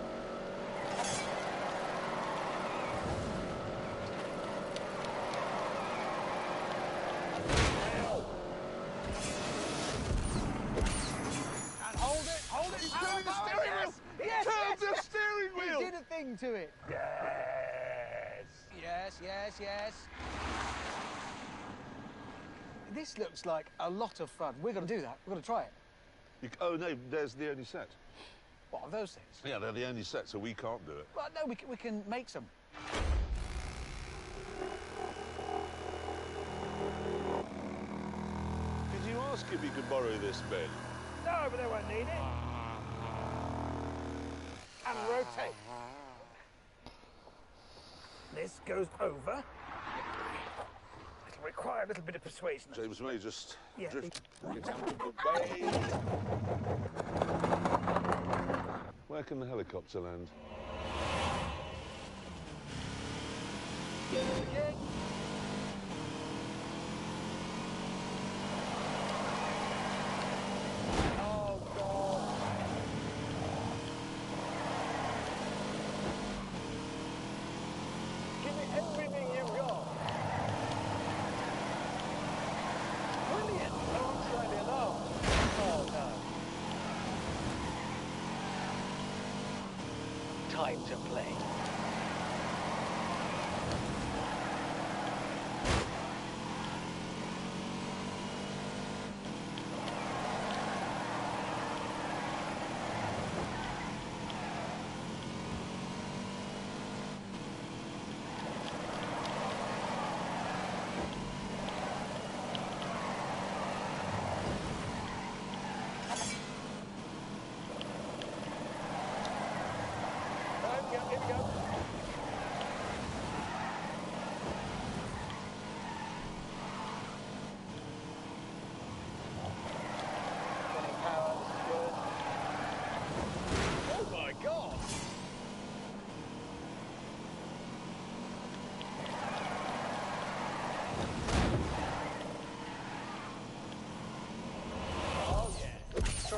And hold it. He's turning the steering wheel! Yes, Turns yes, the steering He wheel! did a thing to it. Yes! Yes. This looks like a lot of fun. We're going to do that. We're going to try it. Oh no, there's the only set. What are those things? Yeah, they're the only set, so we can't do it. Well, no, we can make some. Did you ask if you could borrow this, Ben? No, but they won't need it. And rotate. This goes over. It'll require a little bit of persuasion. James may just Yeah. drift into the bay. Where can the helicopter land? Again. Oh, God. Give me everything you've got. Brilliant. Oh, I'm slightly alarmed. Oh, no. Time to play.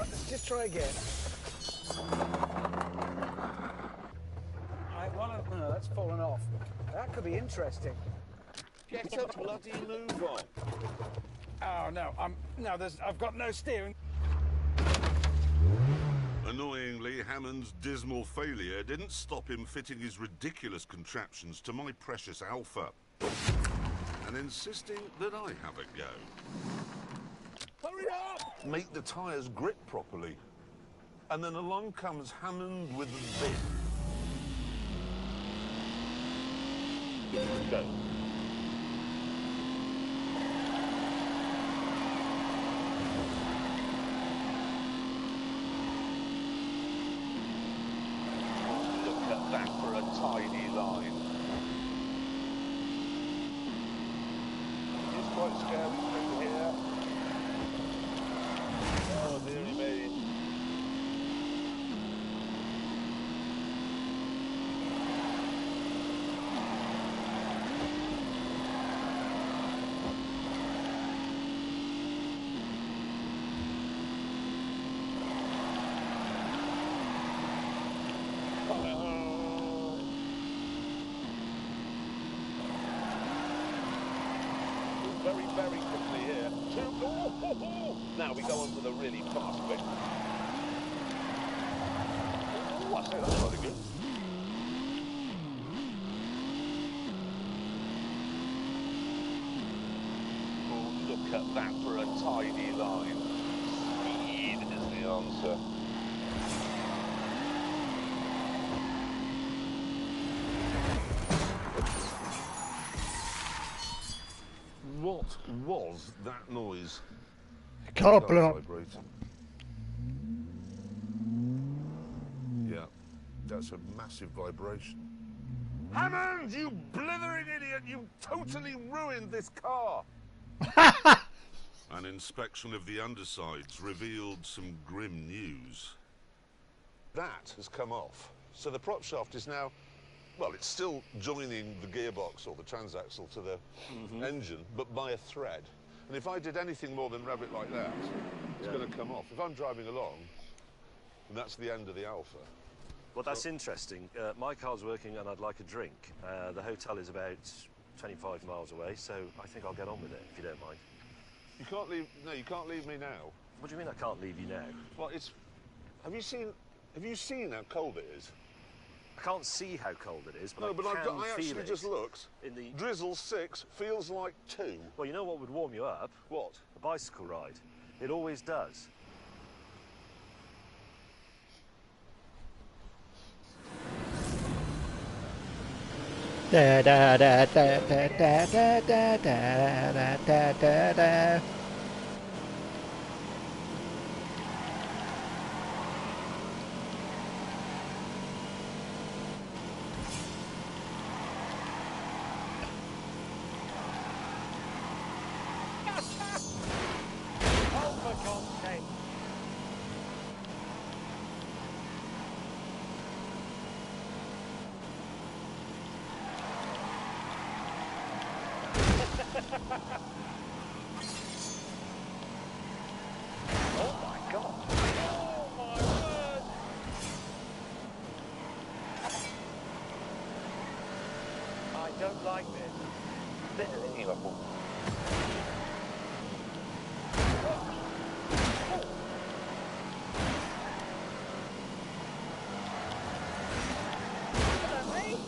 let's just try again. Right, no, that's fallen off. That could be interesting. Get a bloody move on. Oh no, I've got no steering. Annoyingly, Hammond's dismal failure didn't stop him fitting his ridiculous contraptions to my precious Alpha and insisting that I have a go. Hurry up! Make the tyres grip properly. And then along comes Hammond with the bit. Go. Look at that for a tiny line. It's quite scary through here. Oh, dearie me. Very, very quickly here. Now we go on to the really fast bit. Oh, I say that's rather good. Oh, look at that for a tiny line. Speed is the answer. What was that noise? Car block. Vibrating. Yeah, that's a massive vibration. Hammond, you blithering idiot! You totally ruined this car! An inspection of the undersides revealed some grim news. That has come off. So the prop shaft is now, well, it's still joining the gearbox or the transaxle to the engine, but by a thread. And if I did anything more than rev it like that, it's going to come off. If I'm driving along, and that's the end of the Alpha. Well, that's interesting. My car's working and I'd like a drink. The hotel is about 25 miles away, so I think I'll get on with it, if you don't mind. You can't leave, no, you can't leave me now. What do you mean I can't leave you now? Well, it's, have you seen how cold it is? I can't see how cold it is, but No, but I I actually feel it just looked. in the... Drizzle 6 feels like 2. Well, you know what would warm you up? What? A bicycle ride. It always does. Da da da da da da da da da da da da. Oh, for God's sake. Oh my God. Oh my word. I don't like this. Hello, mate.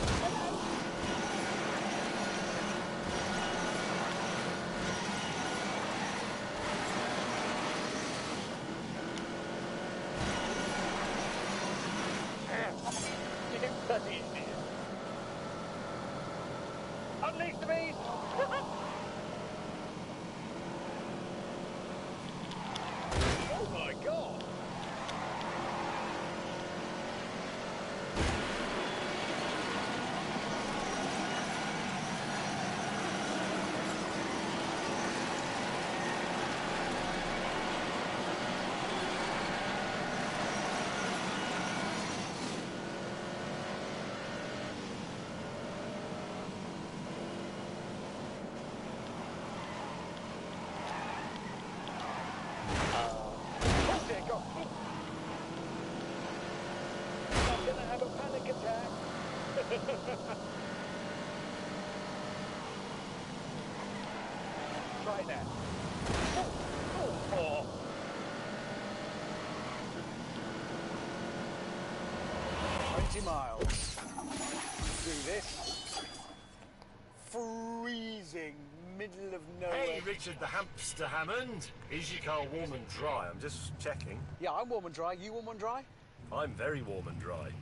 Hello. You bloody idiot. Unleash the beast! Oh my God! Try it now. 20 miles. Do this. Freezing middle of nowhere. Hey, Richard the Hamster Hammond. Is your car warm and dry? I'm just checking. Yeah, I'm warm and dry. You warm and dry? I'm very warm and dry.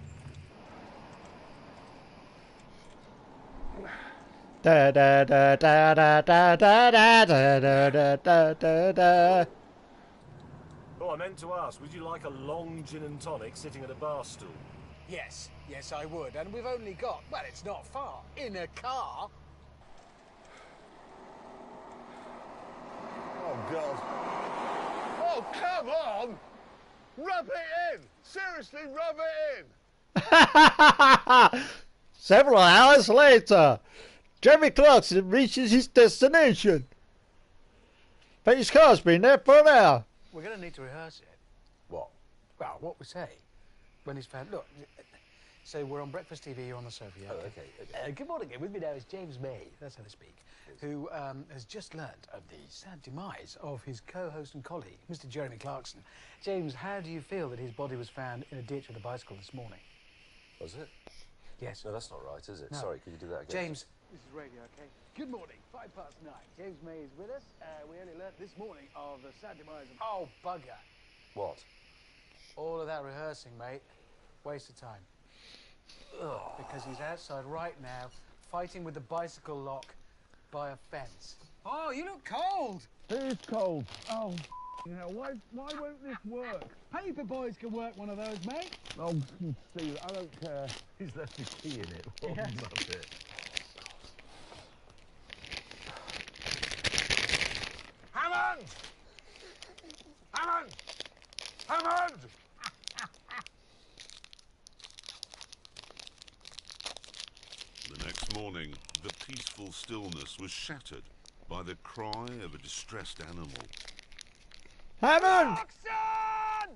Da da da da da da da da da da da da da. Oh, I meant to ask, would you like a long gin and tonic sitting at a bar stool? Yes, yes, I would. And we've only got, well, it's not far, in a car. Oh, God. Oh, come on! Rub it in! Seriously, rub it in! Several hours later, Jeremy Clarkson reaches his destination. But his car's been there for an hour. We're going to need to rehearse it. What? Well, what we say when he's found. Look, so we're on Breakfast TV, you're on the sofa. Yeah, okay. Good morning. With me now is James May, that's how to speak, who has just learnt of the sad demise of his co-host and colleague, Mr. Jeremy Clarkson. James, how do you feel that his body was found in a ditch with a bicycle this morning? Was it? Yes. No, that's not right, is it? No. Sorry, could you do that again? James. This is radio, okay? Good morning, 9:05. James May is with us. We only learnt this morning of the sad demise of... Oh, bugger. What? All of that rehearsing, mate. Waste of time. Ugh. Because he's outside right now, fighting with the bicycle lock by a fence. Oh, you look cold. It is cold. Oh, hell, why won't this work? Paper boys can work one of those, mate. Oh, Steve, I don't care. He's left the key in it. Oh, Yes. love it. Hammond! Hammond! Hammond! The next morning, the peaceful stillness was shattered by the cry of a distressed animal. Hammond! Clarkson!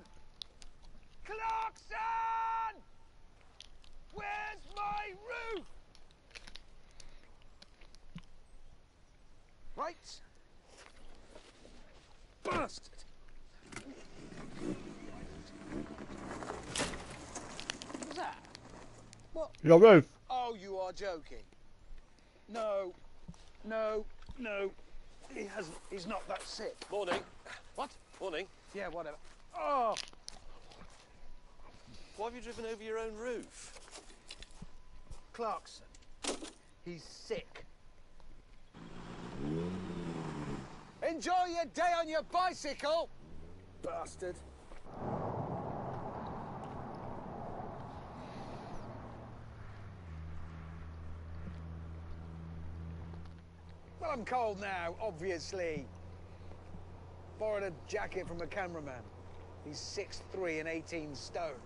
Clarkson! Where's my roof? Right. Bastard! What was that? What? Your roof. Oh, you are joking. No. No. No. He hasn't. He's not that sick. Morning. What? Morning. Yeah, whatever. Oh! Why have you driven over your own roof? Clarkson. He's sick. Enjoy your day on your bicycle, bastard. Well, I'm cold now, obviously. Borrowed a jacket from a cameraman. He's 6'3" and 18 stone.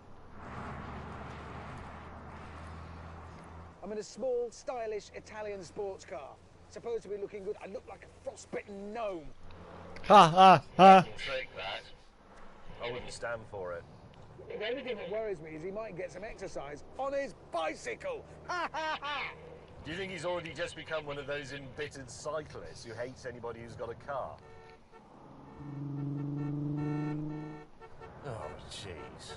I'm in a small, stylish Italian sports car. Supposed to be looking good. I look like a frostbitten gnome. Ha ha ha. Trick that. I wouldn't stand for it. The only thing that worries me is he might get some exercise on his bicycle. Ha ha ha! Do you think he's already just become one of those embittered cyclists who hates anybody who's got a car? Oh, jeez.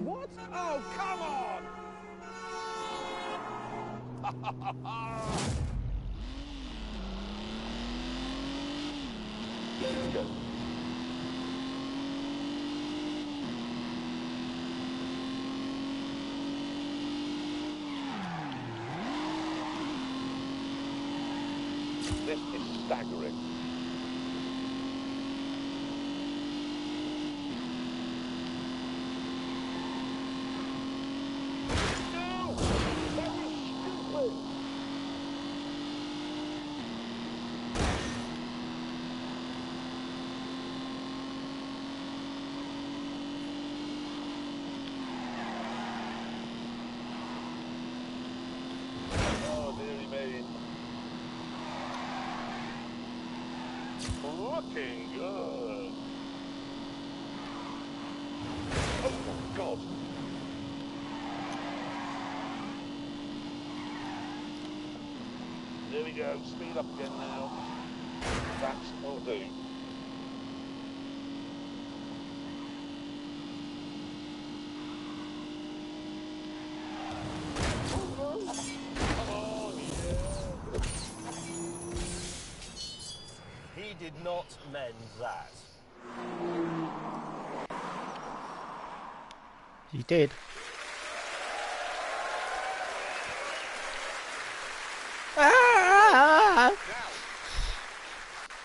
What? Oh, come on! This is staggering. Oh, dearie me. Looking good. Oh, my God. There we go. Speed up again now. That'll do. He did not mend that. You did. Now, I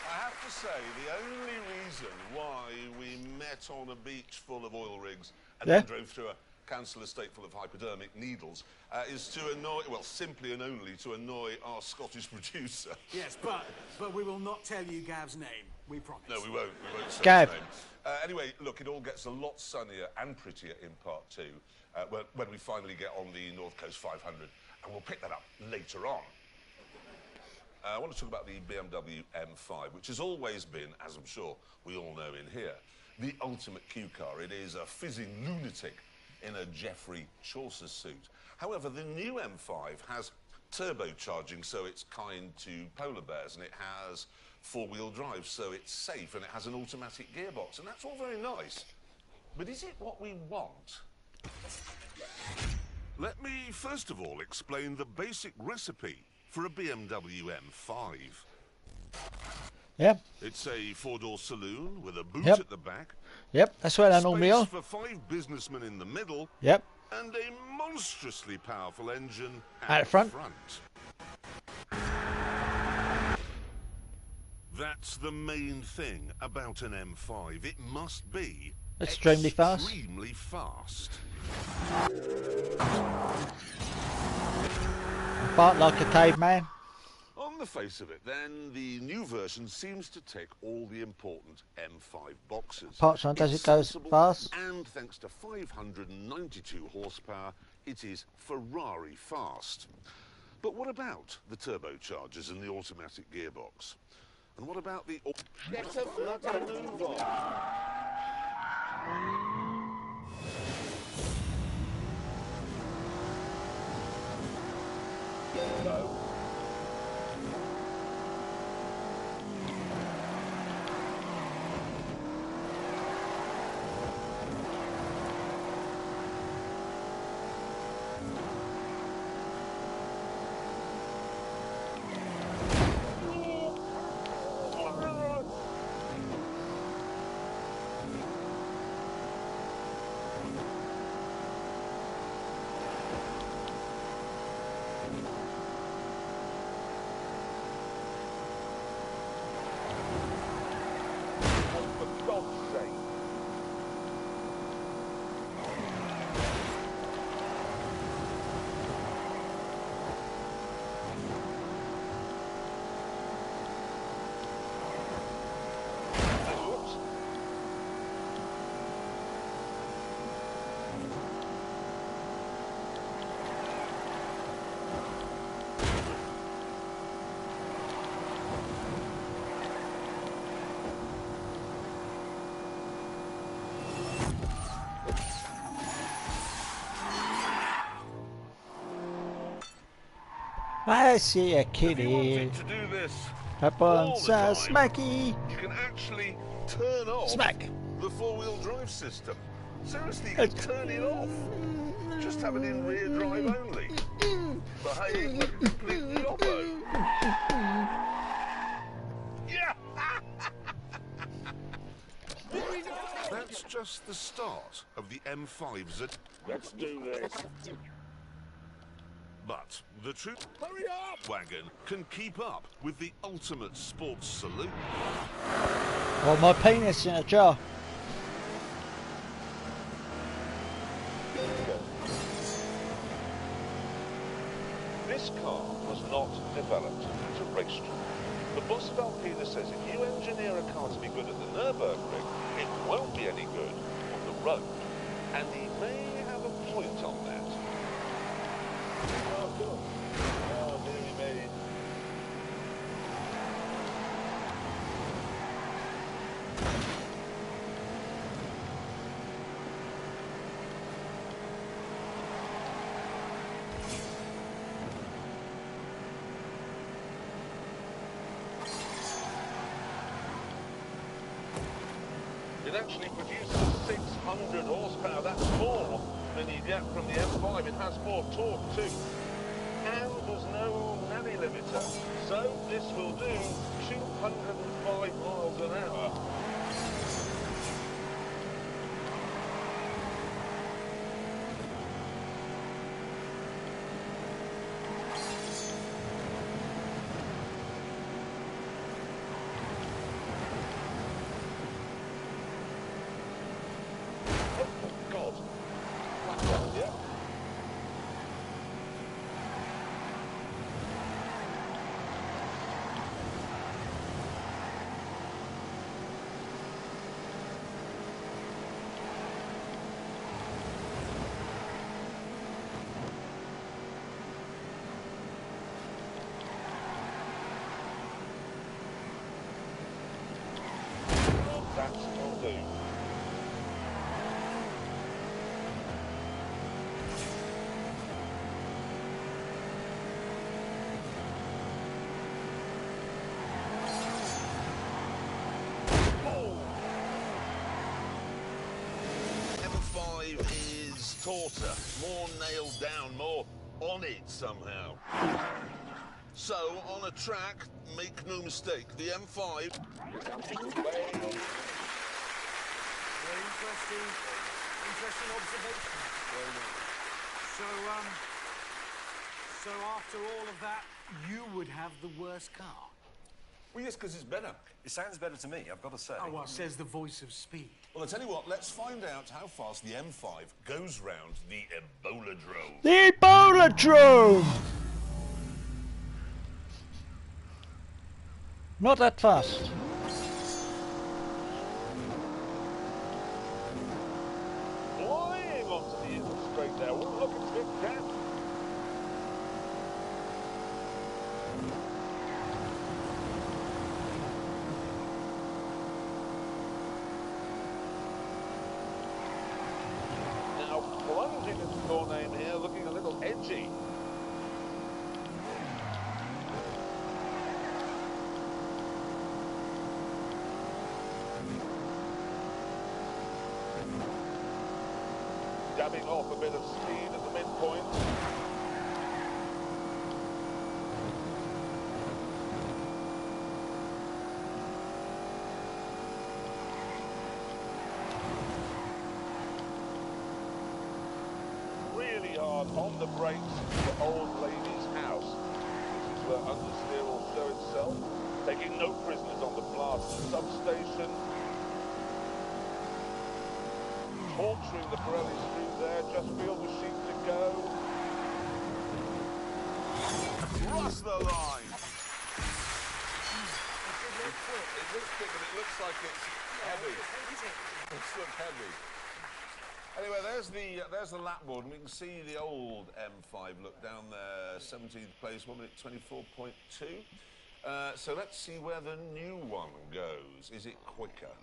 have to say, the only reason why we met on a beach full of oil rigs and then drove through a council estate full of hypodermic needles is to annoy, well, simply and only to annoy our Scottish producer. Yes, but we will not tell you Gav's name. We promise. No, we won't. We won't say Gav. his name. Anyway, look, it all gets a lot sunnier and prettier in part two when we finally get on the North Coast 500, and we'll pick that up later on. I want to talk about the BMW M5, which has always been, as I'm sure we all know in here, the ultimate Q car. It is a fizzing lunatic in a Geoffrey Chaucer suit. However, the new M5 has turbocharging, so it's kind to polar bears, and it has four-wheel drive, so it's safe, and it has an automatic gearbox, and that's all very nice. But is it what we want? Let me first of all explain the basic recipe for a BMW M5. Yep. It's a four-door saloon with a boot Yep. at the back. Yep, that's where I normally Space are. for 5 businessmen in the middle. Yep. And a monstrously powerful engine At the front. That's the main thing about an M5. It must be Extremely fast. Extremely fast. Bark like a caveman. On the face of it, then, the new version seems to tick all the important M5 boxes. Apart from does It's it go sensible, fast? And thanks to 592 horsepower, it is Ferrari fast. But what about the turbochargers and the automatic gearbox? And what about the... Get a bloody move on. No. I see a If you kitty. wanted to do this Up all on the time, smacky. you can actually turn off Smack. the four-wheel drive system. Seriously, you can turn it off. Just have it in rear drive only. Behave like a complete yobbo. Yeah! That's just the start of the M5's. Let's do this. But the troop wagon can keep up with the ultimate sports saloon. Well, my penis in a jar. This car was not developed to race track. The boss of Alpina says if you engineer a car to be good at the Nürburgring, it won't be any good on the road. And he may have a point on that. Oh, good. Oh, dearie me. actually produces 600 horsepower. That's more than you get from the M5. It has more torque too. And there's no navy limiter. So this will do 205 miles an hour. That will do. M5 is tauter, more nailed down, more on it somehow. So, on a track, make no mistake, the M5... Very interesting observation. So after all of that, you would have the worst car? Well, yes, because it's better. It sounds better to me, I've got to say. Oh, well, says the voice of speed. Well, I'll tell you what, let's find out how fast the M5 goes round the Ebola-drome. The Ebola-drome! Not that fast. Flying onto the straight there. Oh, look, it's a big gap. Now, plunging into the door name here, looking a little edgy. Dabbing off a bit of speed at the midpoint. Really hard on the brakes for Old Lady's house. This is where understeer will show itself. Taking no prisoners on the blast substation. Torturing the Pirelli street there, just feel the sheet to go. Cross the line! It looks big, but it looks like it's heavy. It's look heavy. Anyway, there's the lap board, and we can see the old M5 look down there, 17th place, 1 minute 24.2. So let's see where the new one goes. Is it quicker?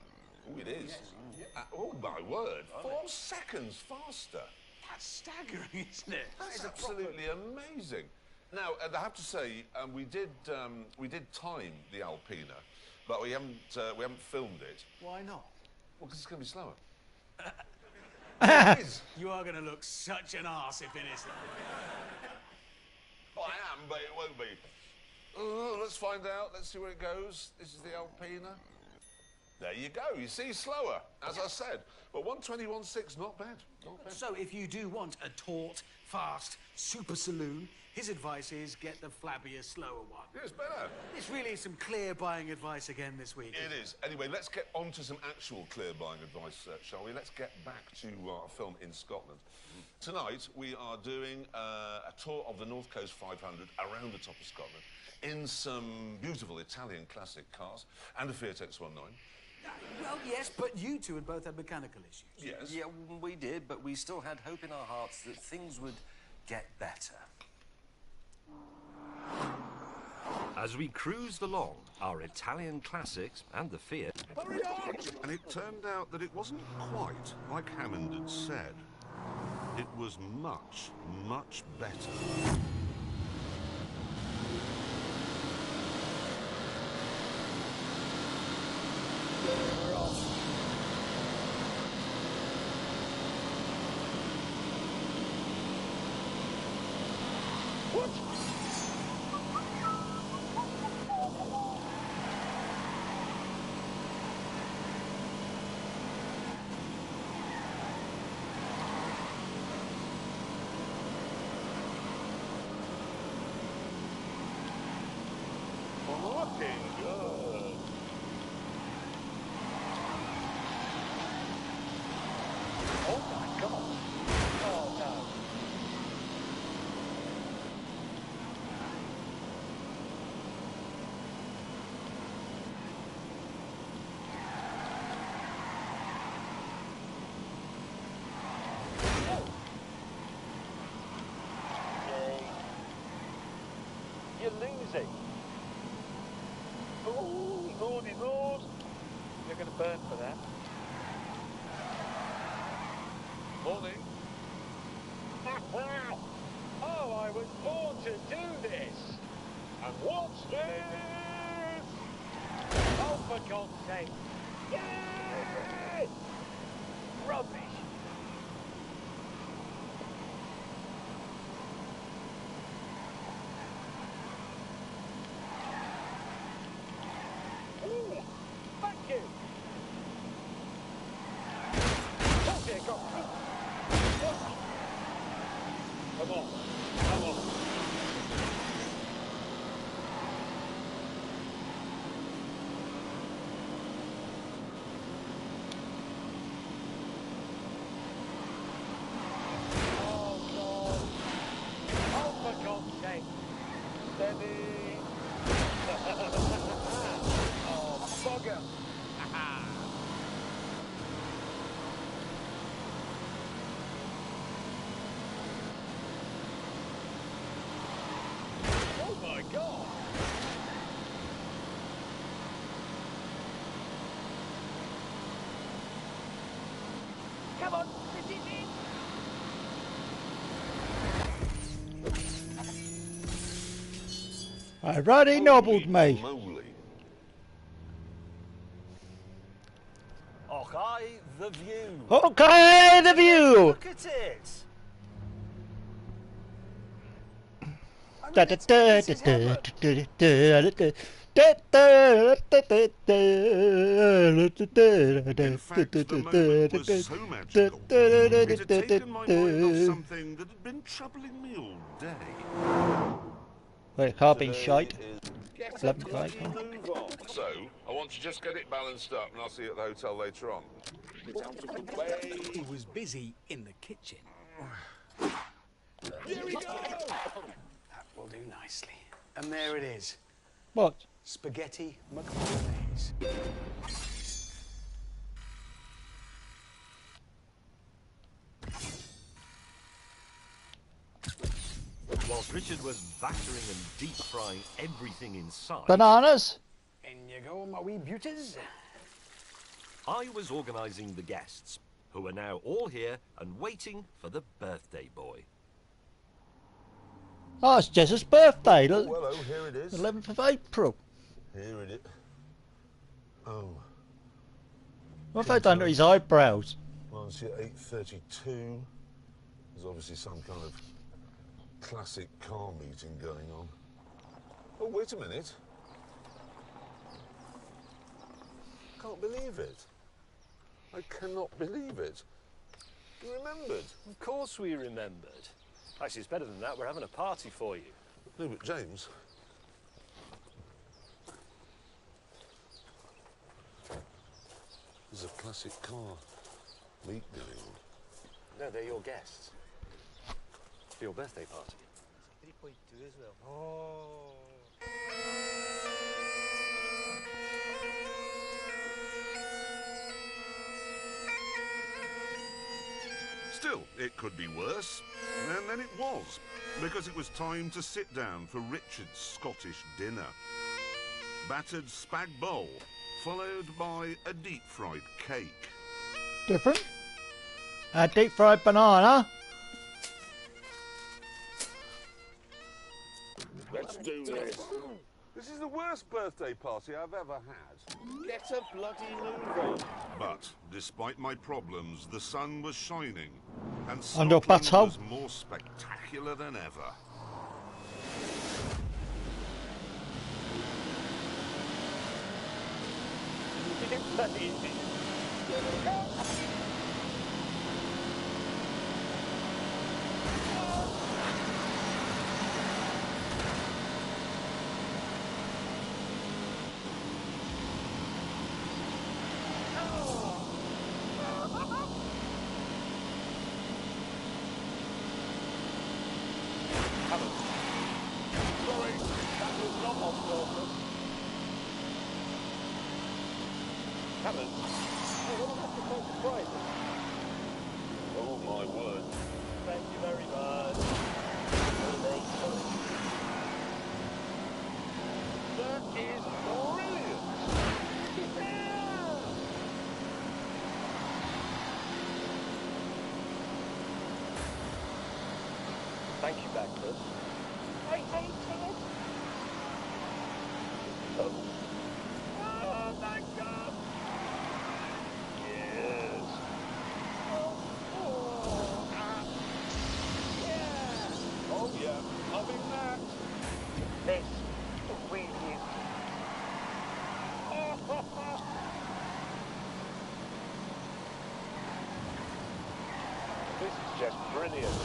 Oh, it is. Yes. Oh, my word. 4 seconds faster. That's staggering, isn't it? That's absolutely amazing. Now, I have to say, we did time the Alpina, but we haven't filmed it. Why not? Well, because it's going to be slower. It is. You are going to look such an arse if it isn't. Well, I am, but it won't be. Let's find out. Let's see where it goes. This is the Alpina. There you go. You see, slower, as I said. But 121.6, not bad. Not bad. So if you do want a taut, fast, super saloon, his advice is get the flabbier, slower one. Yeah, it's better. It's really some clear buying advice again this week. It is. Anyway, let's get on to some actual clear buying advice, shall we? Let's get back to our film in Scotland. Tonight, we are doing a tour of the North Coast 500 around the top of Scotland in some beautiful Italian classic cars and a Fiat X19. Well, yes, but you two had both had mechanical issues. Yes. Yeah, we did, but we still had hope in our hearts that things would get better. As we cruised along, our Italian classics and the Fiat... Hurry up! And it turned out that it wasn't quite like Hammond had said. It was much, much better. What? Looking good. Oh my God. Oh no. You're losing. Oh, lordy lord. You're going to burn for that. Morning. Oh, I was born to do this. And what's this? Oh, for God's sake. Yay! Rubbish. Ooh, thank you. Oh dear God. Come on, come on. Oh God. Oh, for God's sake. Steady. Oh, bugger. Oh my God. Come on, this is it. I already nobbled me. Okay, the view. Okay, the view. Look at it. In fact, the moment was so magical, it had taken my mind off something that had been troubling me all day. Wait, car being shite. Get a bloody move on. So, I want to just get it balanced up and I'll see you at the hotel later on. He was busy in the kitchen. Here we go! That will do nicely. And there it is. What? Spaghetti McBolognese. Whilst Richard was battering and deep frying everything in sight, Bananas? In you go, my wee beauties. I was organising the guests, who are now all here and waiting for the birthday boy. Oh, it's Jess's birthday. Oh, hello, here it is. 11th of April. Here it is. Oh. What have they done to his eyebrows? Well, it's at 8:32. There's obviously some kind of classic car meeting going on. Oh, wait a minute. Can't believe it. I cannot believe it. You remembered. Of course we remembered. Actually, it's better than that. We're having a party for you. No, but James. There's a classic car meet going on. No, they're your guests. For your birthday party. 3.2 as well. Oh. Still, it could be worse. And then it was, because it was time to sit down for Richard's Scottish dinner. Battered spag bowl, followed by a deep-fried cake. Different. A deep fried banana. Let's do this. This is the worst birthday party I've ever had. Get a bloody move on. But, despite my problems, the sun was shining. And On your Scotland butthole? was more spectacular than ever. Amazing. Sorry, that was not on purpose. Hammond, oh, what am I supposed to try? Oh my word. Thank you very much. That is brilliant. Yeah. Thank you, Backford. I hate it. Oh. Oh my God. Yes. Yeah. Oh yeah, loving that. This really is. This is just brilliant.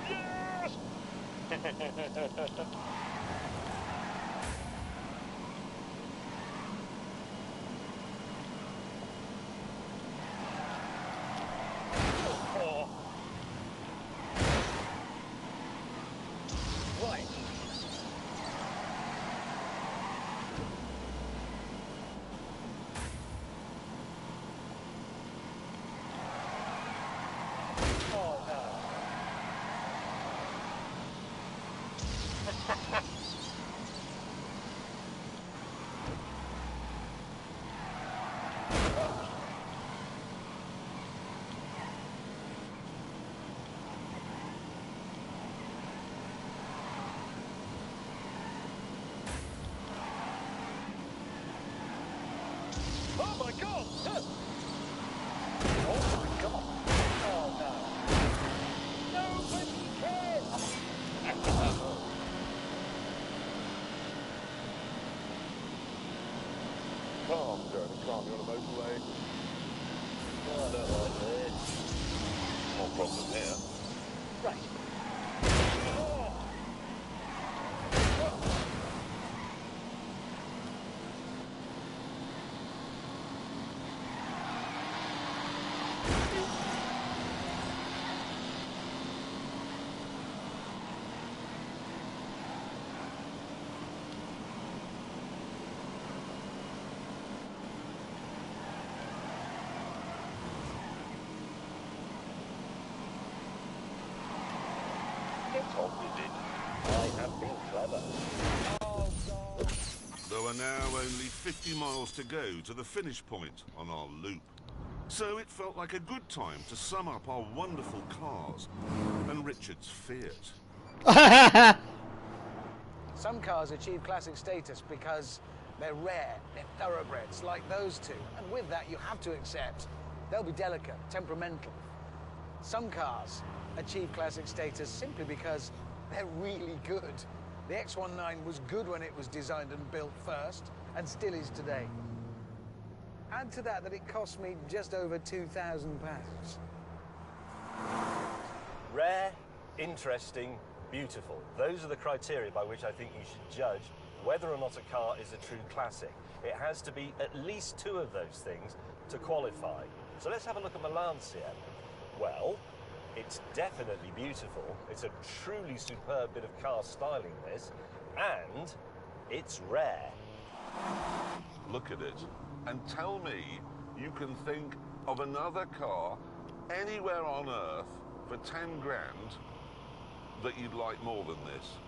Yes! Oh. Right. Oh no. Oh my God! Oh my God! Oh no! Nobody cares! Calm, Jeremy, calm. You're on a motorway. Oh, I don't like this. No problem here. Right. Oh. Told me did. I have been clever. Oh, God. There are now only 50 miles to go to the finish point on our loop. So it felt like a good time to sum up our wonderful cars and Richard's Fiat. Some cars achieve classic status because they're rare, they're thoroughbreds, like those two. And with that, you have to accept they'll be delicate, temperamental. Some cars achieve classic status simply because they're really good. The X19 was good when it was designed and built first, and still is today. Add to that it cost me just over £2,000. Rare, interesting, beautiful. Those are the criteria by which I think you should judge whether or not a car is a true classic. It has to be at least two of those things to qualify. So let's have a look at Milan's here. Well, it's definitely beautiful. It's a truly superb bit of car styling, this, and it's rare. Look at it and tell me you can think of another car anywhere on Earth for 10 grand that you'd like more than this.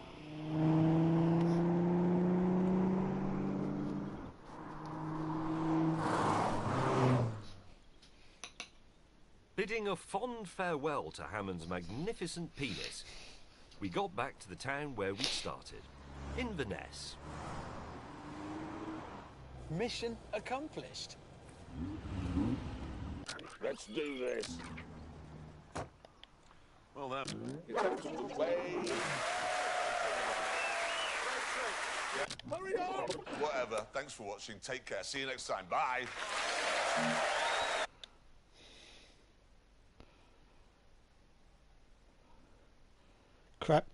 Bidding a fond farewell to Hammond's magnificent penis, we got back to the town where we started, Inverness. Mission accomplished. Let's do this. Well, that... Hurry up! Whatever. Thanks for watching. Take care. See you next time. Bye. Crap.